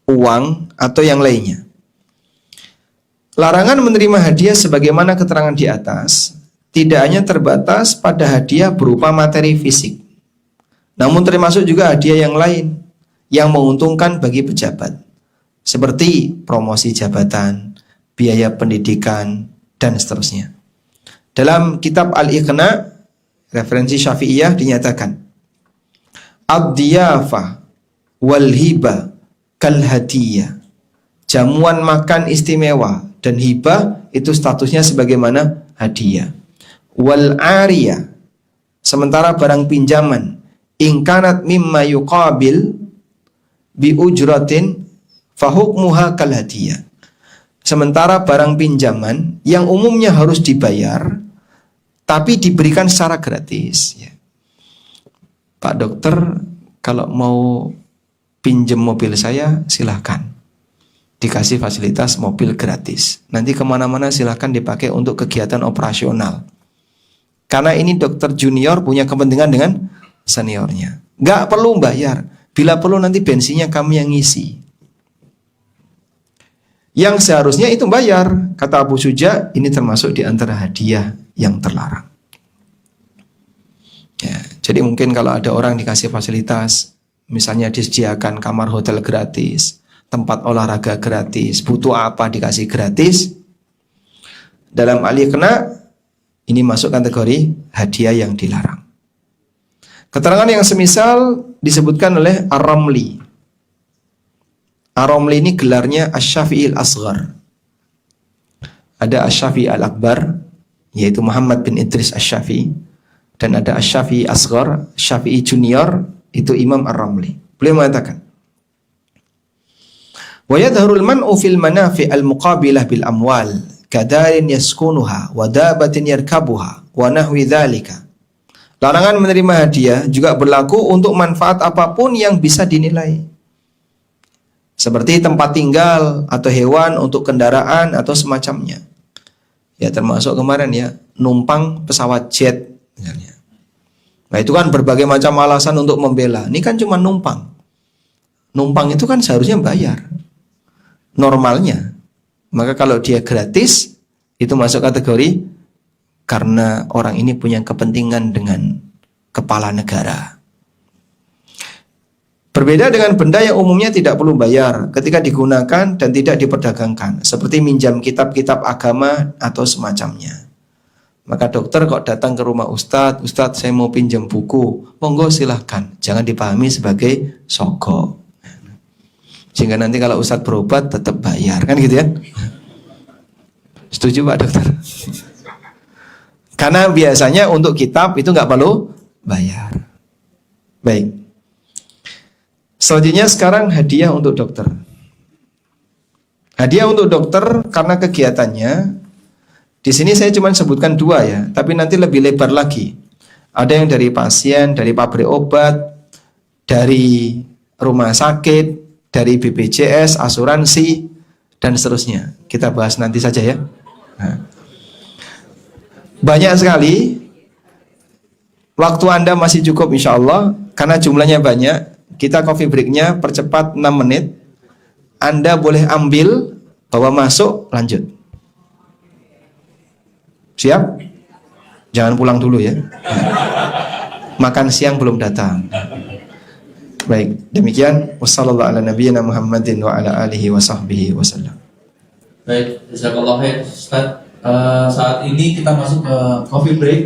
uang, atau yang lainnya? Larangan menerima hadiah sebagaimana keterangan di atas tidak hanya terbatas pada hadiah berupa materi fisik, namun termasuk juga hadiah yang lain yang menguntungkan bagi pejabat. seperti promosi jabatan, biaya pendidikan, dan seterusnya. Dalam kitab Al-Iqna, referensi Syafi'iyah dinyatakan, ad-diyafah wal hibah kal hadiyah. Jamuan makan istimewa dan hibah itu statusnya sebagaimana hadiah. Wal ariyah, sementara barang pinjaman, ingkanat mimma yuqabil bi ujratin fahukmuha kal hadiyah. Sementara barang pinjaman yang umumnya harus dibayar tapi diberikan secara gratis, ya. Pak dokter, kalau mau pinjam mobil saya silahkan, dikasih fasilitas mobil gratis. Nanti kemana-mana silahkan dipakai untuk kegiatan operasional. Karena ini dokter junior punya kepentingan dengan seniornya. Gak perlu bayar. Bila perlu nanti bensinnya kami yang ngisi. Yang seharusnya itu bayar. Kata Abu Suja, ini termasuk di antara hadiah yang terlarang. Ya, jadi mungkin kalau ada orang dikasih fasilitas, misalnya disediakan kamar hotel gratis, tempat olahraga gratis, butuh apa dikasih gratis. Dalam Al-Iqna, ini masuk kategori hadiah yang dilarang. Keterangan yang semisal disebutkan oleh Ar-Ramli. Ar-Ramli ini gelarnya Asy-Syafi'i Al-Asghar. Ada Asy-Syafi'i Al-Akbar, yaitu Muhammad bin Idris Asy-Syafi'i. Dan ada Asy-Syafi'i Asghar, Syafi'i Junior, itu Imam Ar-Ramli. Beliau mengatakan, wa yadharul man'u fil manafi' al-muqabilah bil amwal kadarin yaskunuha wa dabatin yarkabuha wa nahwi dzalika. Larangan menerima hadiah juga berlaku untuk manfaat apapun yang bisa dinilai, seperti tempat tinggal atau hewan untuk kendaraan atau semacamnya. Ya, termasuk kemarin ya, numpang pesawat jet misalnya. Nah, itu kan berbagai macam alasan untuk membela. Ini kan cuma numpang. Numpang itu kan seharusnya bayar normalnya. Maka kalau dia gratis, itu masuk kategori karena orang ini punya kepentingan dengan kepala negara. Berbeda dengan benda yang umumnya tidak perlu bayar ketika digunakan dan tidak diperdagangkan, seperti minjam kitab-kitab agama atau semacamnya. Maka dokter kok datang ke rumah Ustadz, Ustadz saya mau pinjam buku, monggo silahkan, jangan dipahami sebagai sogok. Sehingga nanti kalau Ustadz berobat tetap bayar, kan gitu ya? Setuju Pak dokter? Karena biasanya untuk kitab itu nggak perlu bayar. Baik. Selanjutnya sekarang hadiah untuk dokter. Hadiah untuk dokter karena kegiatannya, di sini saya cuma sebutkan 2 ya, tapi nanti lebih lebar lagi. Ada yang dari pasien, dari pabrik obat, dari rumah sakit, dari BPJS, asuransi, dan seterusnya. Kita bahas nanti saja ya. Nah, banyak sekali. Waktu Anda masih cukup insya Allah, karena jumlahnya banyak. Kita coffee breaknya percepat 6 menit. Anda boleh ambil, bawa masuk, lanjut. Siap? Jangan pulang dulu ya. Makan siang belum datang. Baik, demikian. Wassallallahu ala nabiyyina Muhammadin wa ala alihi wa sahbihi wasallam. Baik, jazakallahu khair Ustaz. Saat ini kita masuk ke coffee break.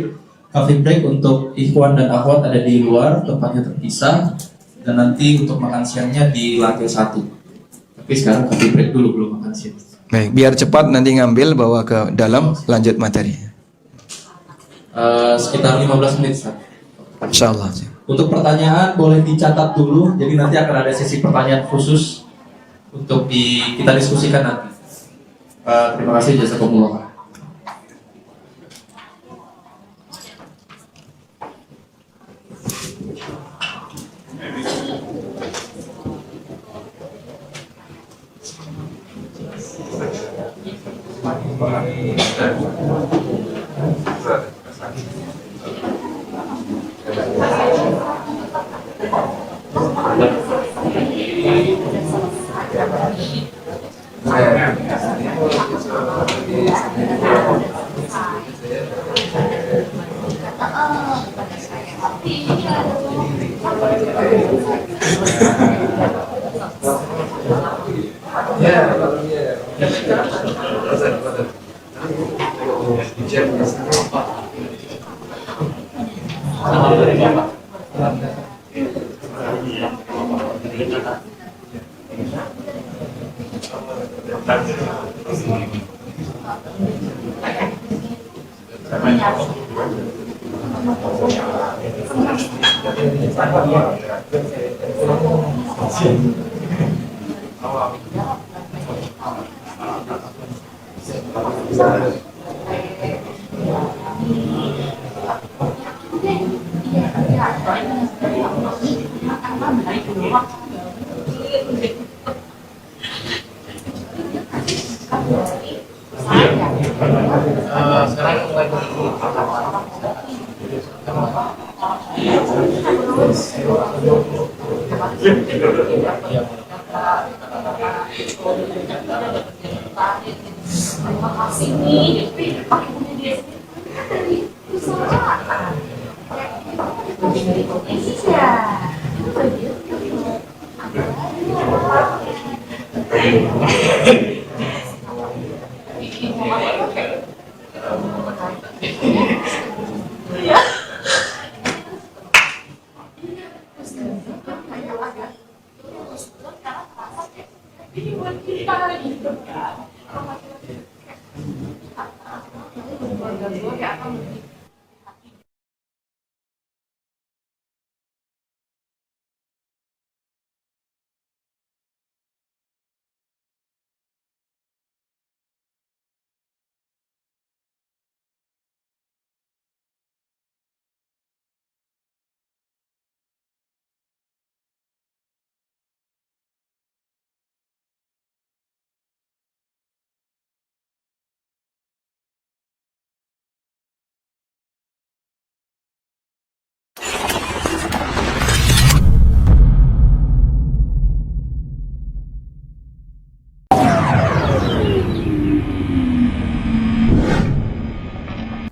Coffee break untuk ikhwan dan akhwat ada di luar, tempatnya terpisah. Dan nanti untuk makan siangnya di lantai 1. Tapi sekarang coffee break dulu, belum makan siang. Baik, biar cepat nanti ngambil, bawa ke dalam, lanjut materi. Sekitar 15 menit Ustaz. Insyaallah. Untuk pertanyaan boleh dicatat dulu. Jadi nanti akan ada sesi pertanyaan khusus untuk kita diskusikan nanti. Terima kasih, jazakumullah.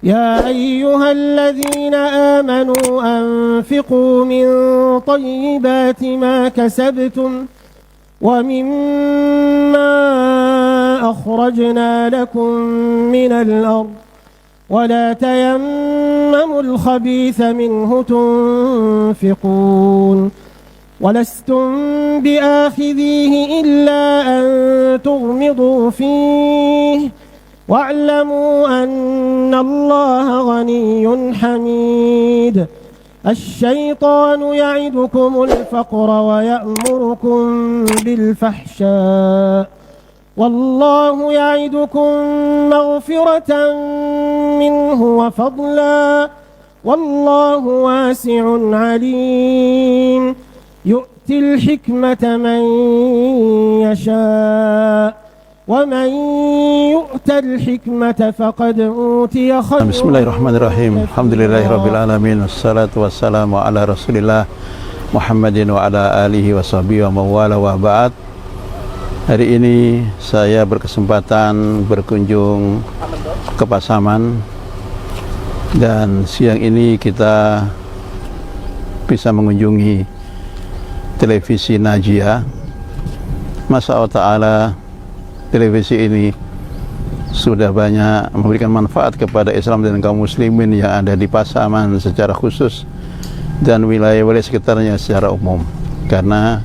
يا أيها الذين آمنوا أنفقوا من طيبات ما كسبتم ومما أخرجنا لكم من الأرض ولا تيمموا الخبيث منه تنفقون ولستم بآخذيه إلا أن تغمضوا فيه واعلموا أن الله غني حميد الشيطان يعدكم الفقر ويأمركم بالفحشاء والله يعدكم مغفرة منه وفضلا والله واسع عليم يؤتي الحكمة من يشاء ومن يؤت الحكمة فقد أوتي خيرا. Bismillahirrahmanirrahim. Alhamdulillahirrabbilalamin. Wassalatu wassalamu ala rasulillah Muhammadin wa ala alihi wa sahbihi wa mawala wa ba'd. Hari ini saya berkesempatan berkunjung ke Pasaman, dan siang ini kita bisa mengunjungi televisi Najia. Masya Allah Ta'ala, televisi ini sudah banyak memberikan manfaat kepada Islam dan kaum muslimin yang ada di Pasaman secara khusus dan wilayah-wilayah sekitarnya secara umum, karena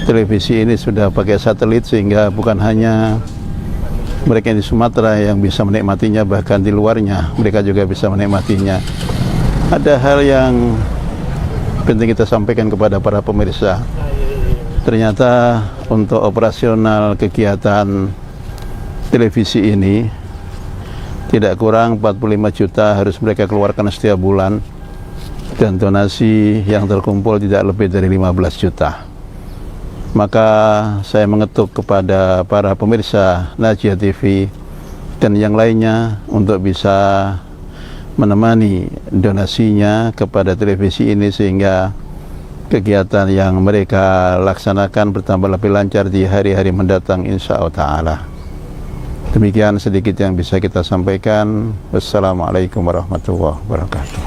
televisi ini sudah pakai satelit sehingga bukan hanya mereka di Sumatera yang bisa menikmatinya, bahkan di luarnya mereka juga bisa menikmatinya. Ada hal yang penting kita sampaikan kepada para pemirsa. Ternyata untuk operasional kegiatan televisi ini tidak kurang 45 juta harus mereka keluarkan setiap bulan, dan donasi yang terkumpul tidak lebih dari 15 juta. Maka saya mengetuk kepada para pemirsa Najia TV dan yang lainnya untuk bisa menemani donasinya kepada televisi ini sehingga kegiatan yang mereka laksanakan bertambah lebih lancar di hari-hari mendatang insyaallah ta'ala. Demikian sedikit yang bisa kita sampaikan. Wassalamualaikum warahmatullahi wabarakatuh.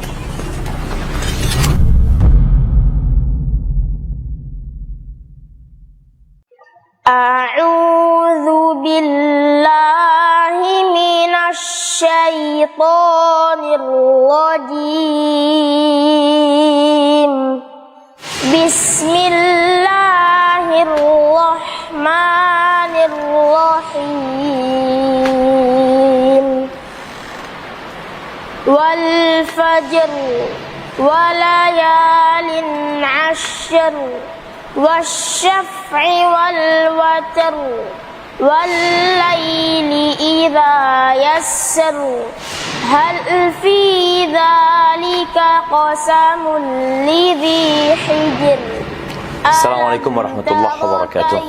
A'udzu billahi billahi minasyaitonir rajim. Bismillahirrahmanirrahim. Wal fajr wa layalin 'ashr wasyaf'i wal watr wal laili idza yassar hal fi dzalika qasamul lidzi hijr. Assalamualaikum warahmatullahi wabarakatuh.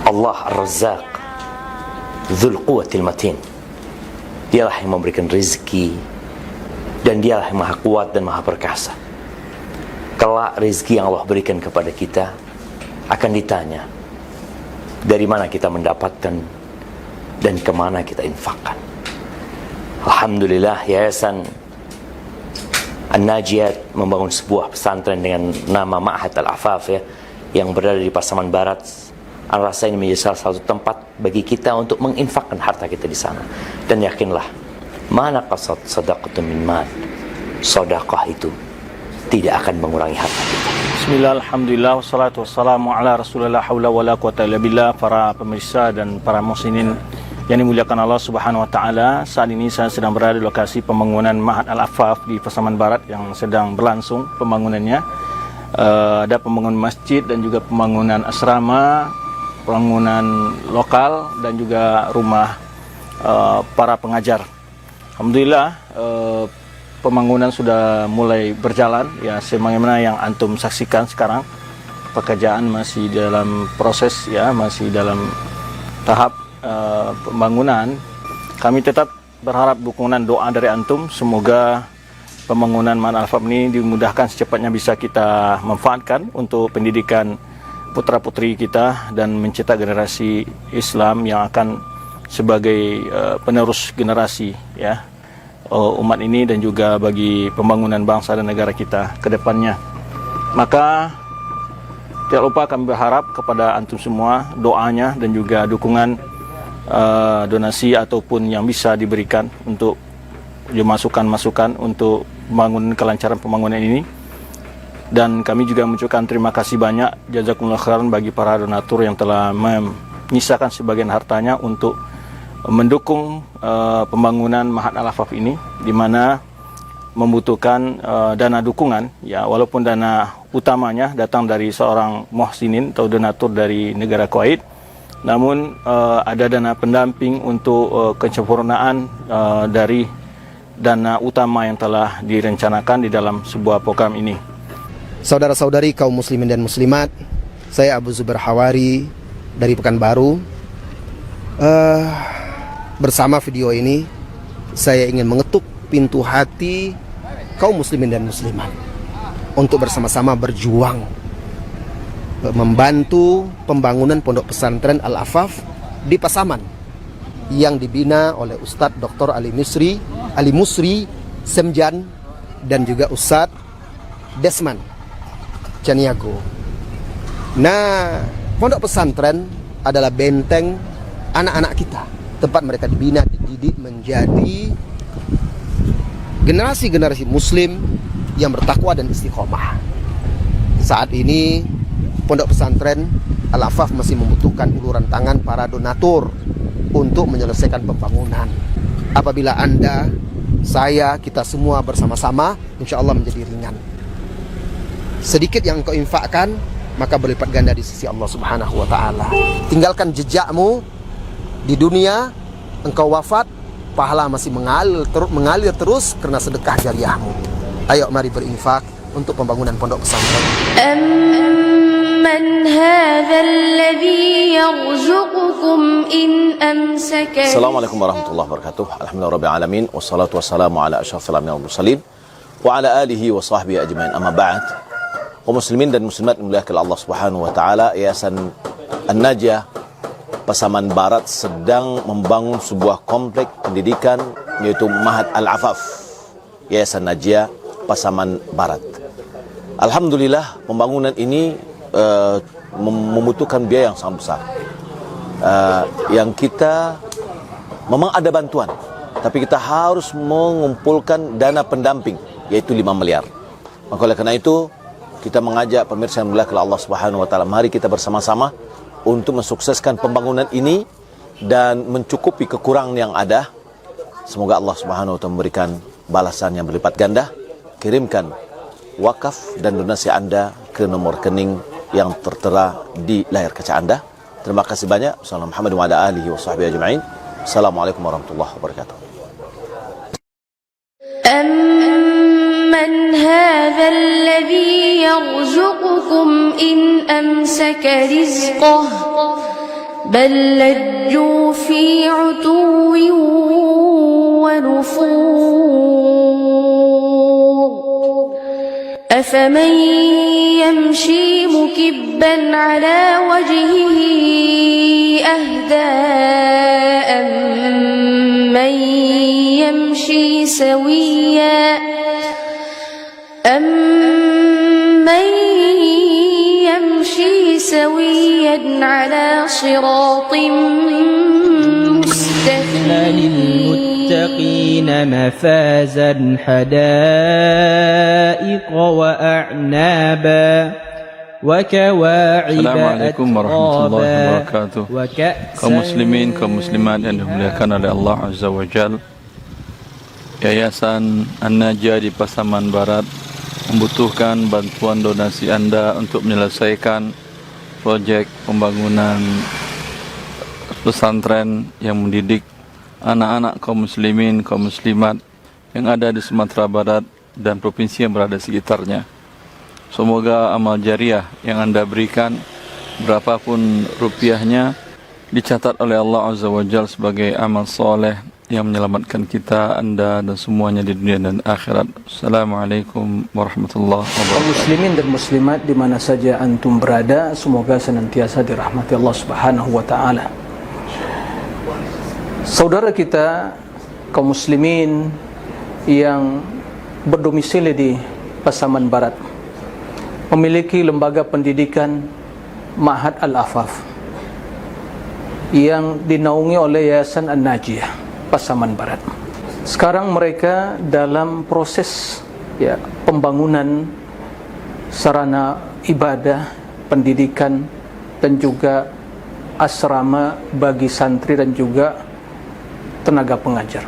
Allah Ar-Razzaq, Dzul Quwwatil Matin. Dialah yang memberikan rezeki dan dialah yang maha kuat dan maha perkasa. Kelak rezeki yang Allah berikan kepada kita akan ditanya dari mana kita mendapatkan dan kemana kita infakkan. Alhamdulillah, Yayasan An-Najiyat membangun sebuah pesantren dengan nama Ma'had Al-Afaf yang berada di Pasaman Barat. Rasa ini menjadi salah satu tempat bagi kita untuk menginfakkan harta kita di sana. Dan yakinlah, mana qasad sadaqatu min mal, sedekah itu tidak akan mengurangi harta kita. Bismillah, alhamdulillah, wassalatu wassalamu ala rasulillah, haula wala quwata illa billah. Para pemirsa dan para muslimin yang dimuliakan Allah Subhanahu wa taala, saat ini saya sedang berada di lokasi pembangunan Ma'had Al-Afaf di Pasaman Barat yang sedang berlangsung pembangunannya. Ada pembangunan masjid dan juga pembangunan asrama, pembangunan lokal dan juga rumah para pengajar. Alhamdulillah, pembangunan sudah mulai berjalan ya, sebagaimana yang antum saksikan sekarang. Pekerjaan masih dalam proses ya, masih dalam tahap pembangunan. Kami tetap berharap dukungan doa dari antum, semoga pembangunan Ma'had Al-Afaf ini dimudahkan secepatnya bisa kita manfaatkan untuk pendidikan putra-putri kita dan mencetak generasi Islam yang akan sebagai penerus generasi ya umat ini dan juga bagi pembangunan bangsa dan negara kita ke depannya. Maka tidak lupa kami berharap kepada antum semua doanya dan juga dukungan donasi ataupun yang bisa diberikan untuk masukan-masukan untuk pembangunan, kelancaran pembangunan ini. Dan kami juga mengucapkan terima kasih banyak, jazakumullah khairan, bagi para donatur yang telah menyisakan sebagian hartanya untuk mendukung pembangunan Ma'had Al-Afaf ini, di mana membutuhkan dana dukungan ya, walaupun dana utamanya datang dari seorang muhsinin atau donatur dari negara Kuwait, namun ada dana pendamping untuk kesempurnaan dari dana utama yang telah direncanakan di dalam sebuah program ini. Saudara-saudari kaum muslimin dan muslimat, saya Abu Zubair Hawari dari Pekanbaru. Bersama video ini saya ingin mengetuk pintu hati kaum muslimin dan muslimat untuk bersama-sama berjuang membantu pembangunan pondok pesantren Al-Afaf di Pasaman yang dibina oleh Ustadz Dr. Ali Musri Semjan dan juga Ustadz Desman Caniago. Nah, pondok pesantren adalah benteng anak-anak kita, tempat mereka dibina, dididik menjadi generasi-generasi muslim yang bertakwa dan istiqomah. Saat ini pondok pesantren Al-Afaf masih membutuhkan uluran tangan para donatur untuk menyelesaikan pembangunan. Apabila Anda, saya, kita semua bersama-sama, insya Allah menjadi ringan. Sedikit yang engkau infakkan, maka berlipat ganda di sisi Allah Subhanahu wa ta'ala. Tinggalkan jejakmu di dunia, engkau wafat, pahala masih mengalir terus karena sedekah jariahmu. Ayo mari berinfak untuk pembangunan pondok pesantren. Man hadzal ladzi yarzuqukum in amsaka. Assalamualaikum warahmatullahi wabarakatuh. Alhamdulillahirabbil alamin, wassalatu wassalamu ala asyrafil anbiya'i wal mursalin wa ala alihi wa sahbihi ajmain. Amma ba'd. Kaum muslimin dan muslimat dimuliakan Allah Subhanahu wa taala, Yayasan An-Najiyah Pasaman Barat sedang membangun sebuah komplek pendidikan yaitu Ma'had Al-Afaf, Yayasan Najiyah Pasaman Barat. Alhamdulillah, pembangunan ini membutuhkan biaya yang sangat besar. yang kita memang ada bantuan, tapi kita harus mengumpulkan dana pendamping, yaitu 5 miliar. Maka oleh karena itu kita mengajak pemirsa yang dimuliakan Allah Subhanahu wa taala, mari kita bersama-sama untuk mensukseskan pembangunan ini dan mencukupi kekurangan yang ada. Semoga Allah Subhanahu wa taala memberikan balasan yang berlipat ganda. Kirimkan wakaf dan donasi Anda ke nomor rekening yang tertera di layar kaca Anda. Terima kasih banyak. Wassalamualaikum warahmatullahi wabarakatuh. Assalamualaikum warahmatullahi wabarakatuh. أَمَّنْ هَذَا الَّذِي يَرْزُقُكُمْ إِنْ أَمْسَكَ رِزْقَهُ بَلْ لَجُّوا فِي عُتُوٍّ وَنُفُورٍ أَفَمَنْ يَمْشِي مُكِبًّا عَلَى وَجْهِهِ أَهْدَى أَمَّنْ يَمْشِي سويا على صراط مستقيم للمتقين مفازا حدائق وأعنابا وكواعب Assalamualaikum warahmatullahi wabarakatuh. وكأسا Kaum muslimin, kaum muslimat yang dimuliakan oleh Allah Azza wa Jal, Yayasan An-Najah di Pasaman Barat membutuhkan bantuan donasi Anda untuk menyelesaikan proyek pembangunan pesantren yang mendidik anak-anak kaum muslimin, kaum muslimat yang ada di Sumatera Barat dan provinsi yang berada di sekitarnya. Semoga amal jariah yang Anda berikan, berapapun rupiahnya, dicatat oleh Allah Azza wa Jalla sebagai amal soleh yang menyelamatkan kita, Anda dan semuanya di dunia dan akhirat. Assalamualaikum warahmatullahi wabarakatuh. Muslimin dan muslimat di mana saja antum berada, semoga senantiasa dirahmati Allah Subhanahu wa taala. Saudara kita kaum muslimin yang berdomisili di Pasaman Barat memiliki lembaga pendidikan Ma'had Al-Afaf yang dinaungi oleh Yayasan An-Najah Pasaman Barat. Sekarang mereka dalam proses pembangunan sarana ibadah, pendidikan dan juga asrama bagi santri dan juga tenaga pengajar.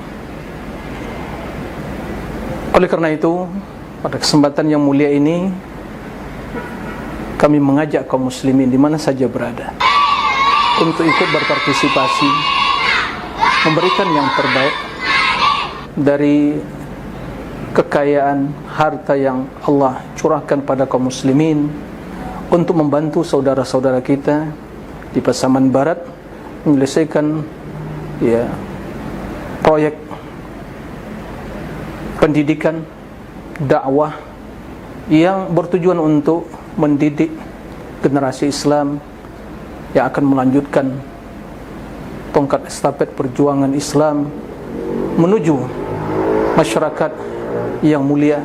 Oleh karena itu, pada kesempatan yang mulia ini kami mengajak kaum muslimin di mana saja berada untuk ikut berpartisipasi, memberikan yang terbaik dari kekayaan harta yang Allah curahkan pada kaum muslimin untuk membantu saudara-saudara kita di Pasaman Barat menyelesaikan proyek pendidikan dakwah yang bertujuan untuk mendidik generasi Islam yang akan melanjutkan tongkat estafet perjuangan Islam menuju masyarakat yang mulia,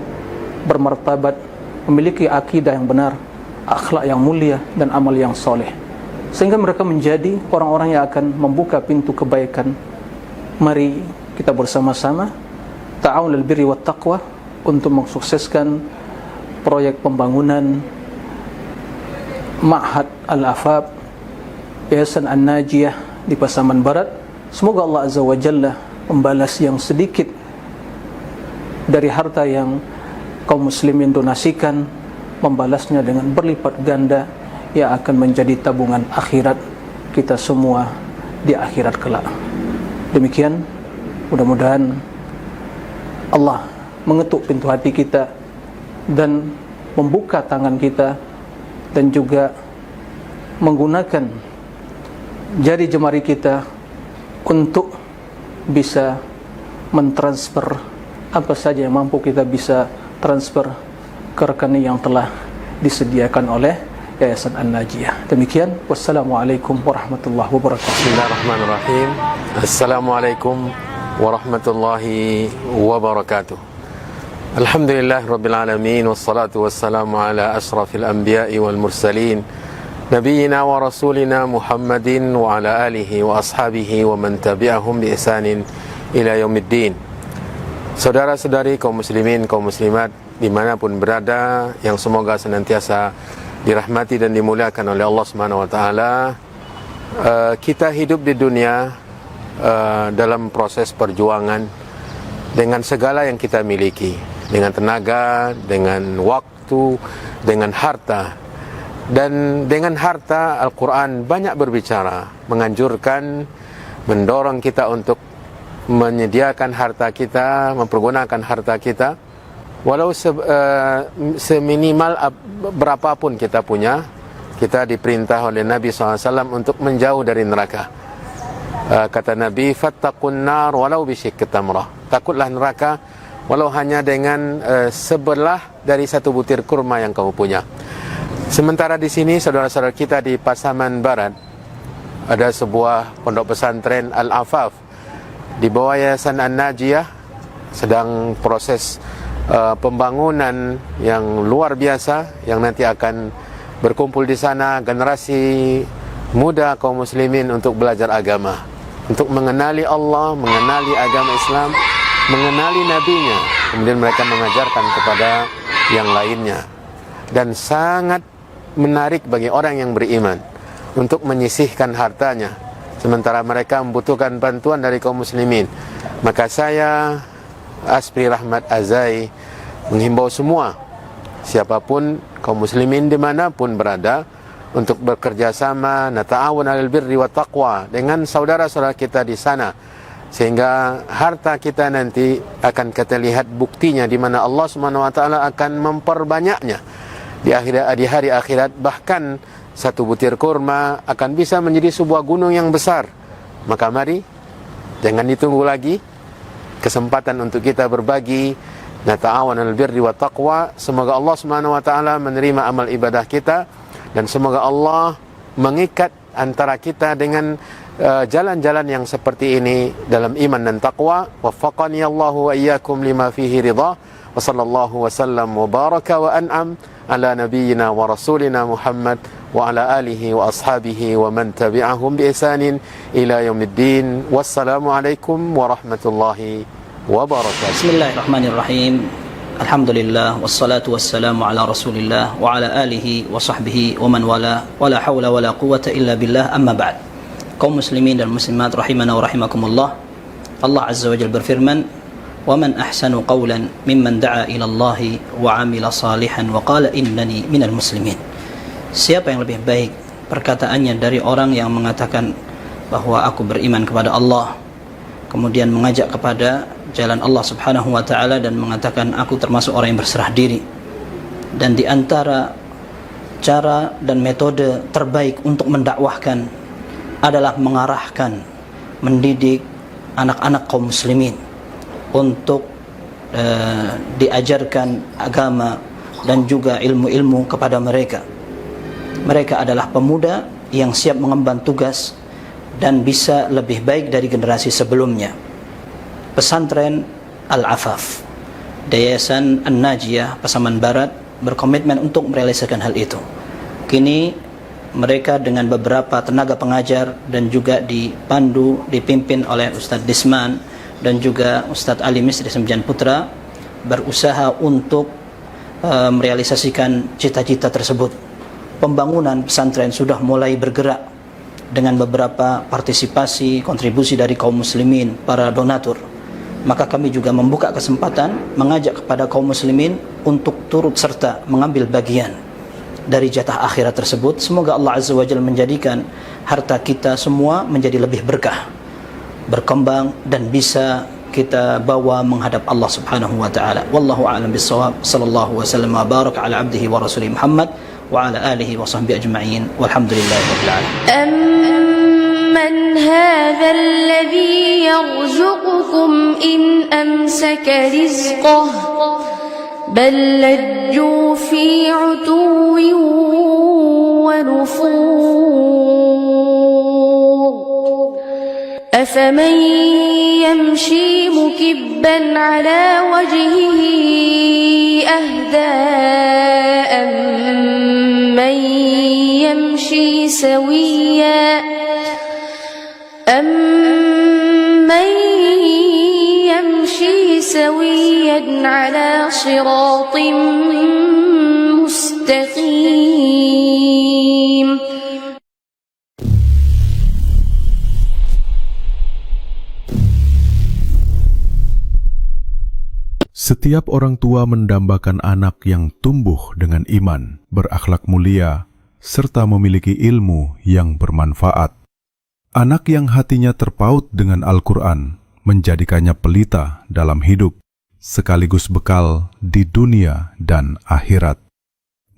bermartabat, memiliki akidah yang benar, akhlak yang mulia dan amal yang soleh, sehingga mereka menjadi orang-orang yang akan membuka pintu kebaikan. Mari kita bersama-sama ta'awun al birri wat taqwa untuk mensukseskan proyek pembangunan Ma'had Al-Afaf Yayasan An-Najah di Pasaman Barat. Semoga Allah Azza wa Jalla membalas yang sedikit dari harta yang kaum muslimin donasikan, membalasnya dengan berlipat ganda yang akan menjadi tabungan akhirat kita semua di akhirat kelak. Demikian, mudah-mudahan Allah mengetuk pintu hati kita dan membuka tangan kita dan juga menggunakan jari jemari kita untuk bisa mentransfer apa saja yang mampu kita bisa transfer ke rekening yang telah disediakan oleh Yayasan An-Najah. Demikian, wassalamualaikum warahmatullahi wabarakatuh. Bismillahirrahmanirrahim. Assalamualaikum warahmatullahi wabarakatuh. Alhamdulillah rabbil alamin, wassalatu wassalamu ala asrafil anbiya'i wal mursalin نبينا ورسولنا محمد وعلى آله وأصحابه ومن تبعهم بإحسان إلى يوم الدين. Saudara-saudari kaum muslimin, kaum muslimat dimanapun berada, yang semoga senantiasa dirahmati dan dimuliakan oleh Allah Subhanahu wa taala. Kita hidup di dunia dalam proses perjuangan dengan segala yang kita miliki, dengan tenaga, dengan waktu, dengan harta. Dan dengan harta, Al-Quran banyak berbicara, menganjurkan, mendorong kita untuk menyediakan harta kita, mempergunakan harta kita, walau seminimal berapapun kita punya. Kita diperintah oleh Nabi SAW untuk menjauh dari neraka. Kata Nabi, fattaqun nar walau bisyikki tamrah. Takutlah neraka walau hanya dengan sebelah dari satu butir kurma yang kamu punya. Sementara di sini saudara-saudara kita di Pasaman Barat ada sebuah pondok pesantren Al-Afaf di bawah Yayasan An-Najiyah, sedang proses pembangunan yang luar biasa yang nanti akan berkumpul di sana generasi muda kaum muslimin untuk belajar agama, untuk mengenali Allah, mengenali agama Islam, mengenali nabinya, kemudian mereka mengajarkan kepada yang lainnya. Dan sangat menarik bagi orang yang beriman untuk menyisihkan hartanya sementara mereka membutuhkan bantuan dari kaum muslimin. Maka saya, Aspri Rahmat Azai, menghimbau semua, siapapun kaum muslimin dimanapun berada, untuk bekerja sama, nata'awun 'alal birri wat taqwa, dengan saudara-saudara kita di sana, sehingga harta kita nanti akan kita lihat buktinya di mana Allah Subhanahu wa taala akan memperbanyaknya di hari akhirat. Bahkan satu butir kurma akan bisa menjadi sebuah gunung yang besar. Maka mari, jangan ditunggu lagi, kesempatan untuk kita berbagi, nata'awan al birri wa taqwa. Semoga Allah Subhanahu wa taala menerima amal ibadah kita, dan semoga Allah mengikat antara kita dengan jalan-jalan yang seperti ini dalam iman dan taqwa. Waffaqani Allahu wa iyyakum lima fihi ridha. Wa sallallahu wa sallam wa baraka wa an'am ala nabiyyina wa rasulina Muhammad wa ala alihi wa ashabihi wa man tabi'ahum bi ihsanin ila yaumiddin. Wassalamu alaikum warahmatullahi wabarakatuh. Bismillahirrahmanirrahim. Alhamdulillah wassalatu wassalamu ala Rasulillah wa ala alihi wa sahbihi wa man wala wala haula wala quwwata illa billah, amma ba'd. Kaum muslimin dan muslimat rahimana wa rahimakumullah. Allah Azza wa Jalla berfirman, وَمَنْ أَحْسَنُ قَوْلًا مِمَّنْ دَعَا إِلَى اللَّهِ وَعَمِلَ صَالِحًا وَقَالَ إِنَّنِي مِنَ الْمُسْلِمِينَ. Siapa yang lebih baik perkataannya dari orang yang mengatakan bahwa aku beriman kepada Allah, kemudian mengajak kepada jalan Allah Subhanahu wa taala dan mengatakan aku termasuk orang yang berserah diri. Dan di antara cara dan metode terbaik untuk mendakwahkan adalah mengarahkan, mendidik anak-anak kaum muslimin untuk diajarkan agama dan juga ilmu-ilmu kepada mereka. Mereka adalah pemuda yang siap mengemban tugas dan bisa lebih baik dari generasi sebelumnya. Pesantren Al-Afaf, Yayasan An-Najiyah Pasaman Barat berkomitmen untuk merealisasikan hal itu. Kini mereka dengan beberapa tenaga pengajar dan juga dipimpin oleh Ustadz Disman dan juga Ustadz Ali Misri Sembilan Putra berusaha untuk merealisasikan cita-cita tersebut. Pembangunan pesantren sudah mulai bergerak dengan beberapa partisipasi, kontribusi dari kaum muslimin, para donatur. Maka kami juga membuka kesempatan mengajak kepada kaum muslimin untuk turut serta mengambil bagian dari jatah akhirat tersebut. Semoga Allah Azza wa Jalla menjadikan harta kita semua menjadi lebih berkah, berkembang, dan bisa kita bawa menghadap Allah Subhanahu wa taala. Wallahu a'lam bissawab. Sallallahu wasallam wa baraka ala abdihi wa rasulih Muhammad wa ala alihi wa sahbihi ajma'in. Walhamdulillahi rabbil alamin. Amman hadha alladhi yarzuqukum in amsaka rizqahu bal lajju fi 'utuwwin wa nufur. أفمن يمشي مكبا على وجهه أهدى أمن يمشي سويا أمن يمشي سويا على صراط مستقيم. Setiap orang tua mendambakan anak yang tumbuh dengan iman, berakhlak mulia, serta memiliki ilmu yang bermanfaat. Anak yang hatinya terpaut dengan Al-Quran menjadikannya pelita dalam hidup, sekaligus bekal di dunia dan akhirat.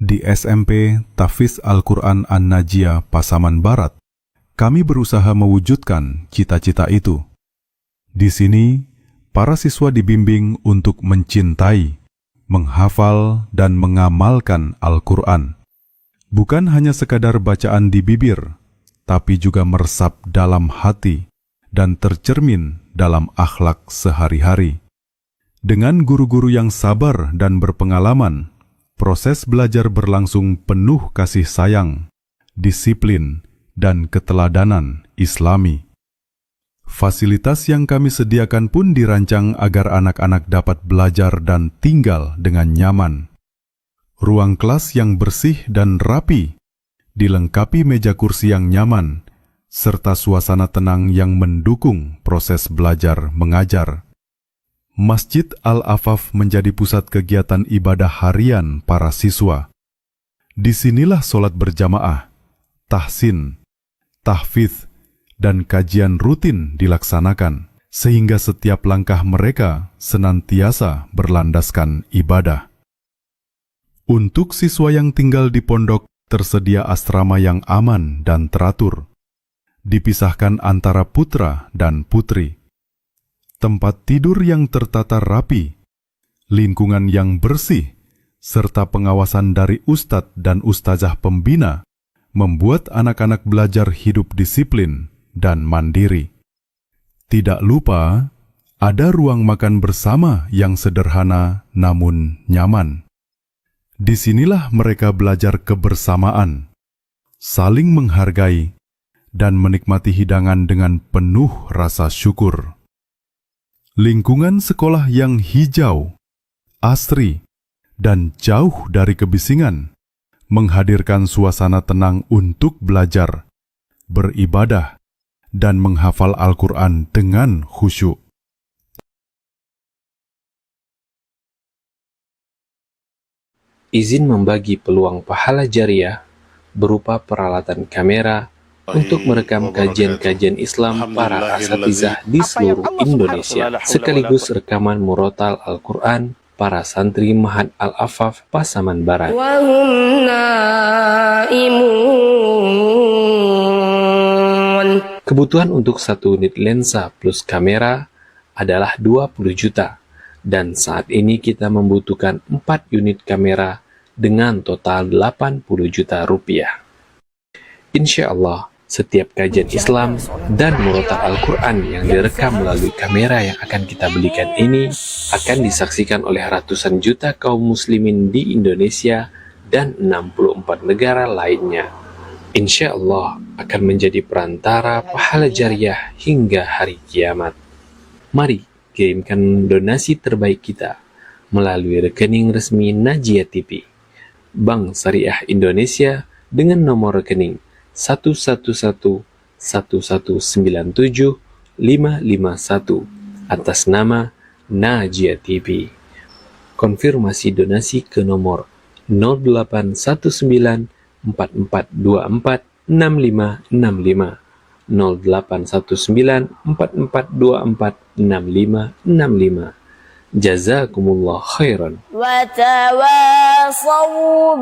Di SMP Tahfiz Al-Quran An-Najiyah Pasaman Barat, kami berusaha mewujudkan cita-cita itu. Di sini, para siswa dibimbing untuk mencintai, menghafal, dan mengamalkan Al-Quran. Bukan hanya sekadar bacaan di bibir, tapi juga meresap dalam hati dan tercermin dalam akhlak sehari-hari. Dengan guru-guru yang sabar dan berpengalaman, proses belajar berlangsung penuh kasih sayang, disiplin, dan keteladanan Islami. Fasilitas yang kami sediakan pun dirancang agar anak-anak dapat belajar dan tinggal dengan nyaman. Ruang kelas yang bersih dan rapi, dilengkapi meja kursi yang nyaman, serta suasana tenang yang mendukung proses belajar mengajar. Masjid Al-Afaf menjadi pusat kegiatan ibadah harian para siswa. Disinilah sholat berjamaah, tahsin, tahfidz, dan kajian rutin dilaksanakan, sehingga setiap langkah mereka senantiasa berlandaskan ibadah. Untuk siswa yang tinggal di pondok, tersedia asrama yang aman dan teratur, dipisahkan antara putra dan putri. Tempat tidur yang tertata rapi, lingkungan yang bersih, serta pengawasan dari ustadz dan ustazah pembina, membuat anak-anak belajar hidup disiplin dan mandiri. Tidak lupa, ada ruang makan bersama yang sederhana namun nyaman. Disinilah mereka belajar kebersamaan, saling menghargai, dan menikmati hidangan dengan penuh rasa syukur. Lingkungan sekolah yang hijau, asri, dan jauh dari kebisingan menghadirkan suasana tenang untuk belajar, beribadah, dan menghafal Al-Quran dengan khusyuk. Izin membagi peluang pahala jariah berupa peralatan kamera untuk merekam kajian-kajian Islam para asatizah di seluruh Indonesia, sekaligus rekaman murotal Al-Quran para santri Ma'had Al-Afaf Pasaman Barat. Kebutuhan untuk 1 unit lensa plus kamera adalah 20 juta, dan saat ini kita membutuhkan 4 unit kamera dengan total 80 juta rupiah. Insya Allah, setiap kajian Islam dan murotal Al-Quran yang direkam melalui kamera yang akan kita belikan ini akan disaksikan oleh ratusan juta kaum muslimin di Indonesia dan 64 negara lainnya. Insya Allah akan menjadi perantara pahala jariah hingga hari kiamat. Mari kirimkan donasi terbaik kita melalui rekening resmi Najiyah TV, Bank Syariah Indonesia dengan nomor rekening 1111197 551 atas nama Najiyah TV. Konfirmasi donasi ke nomor 0819 4424 6565 0819 4424 6565. Jazakumullah khairan. Wa tawasaw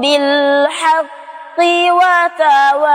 bil haqqi wa tawasaw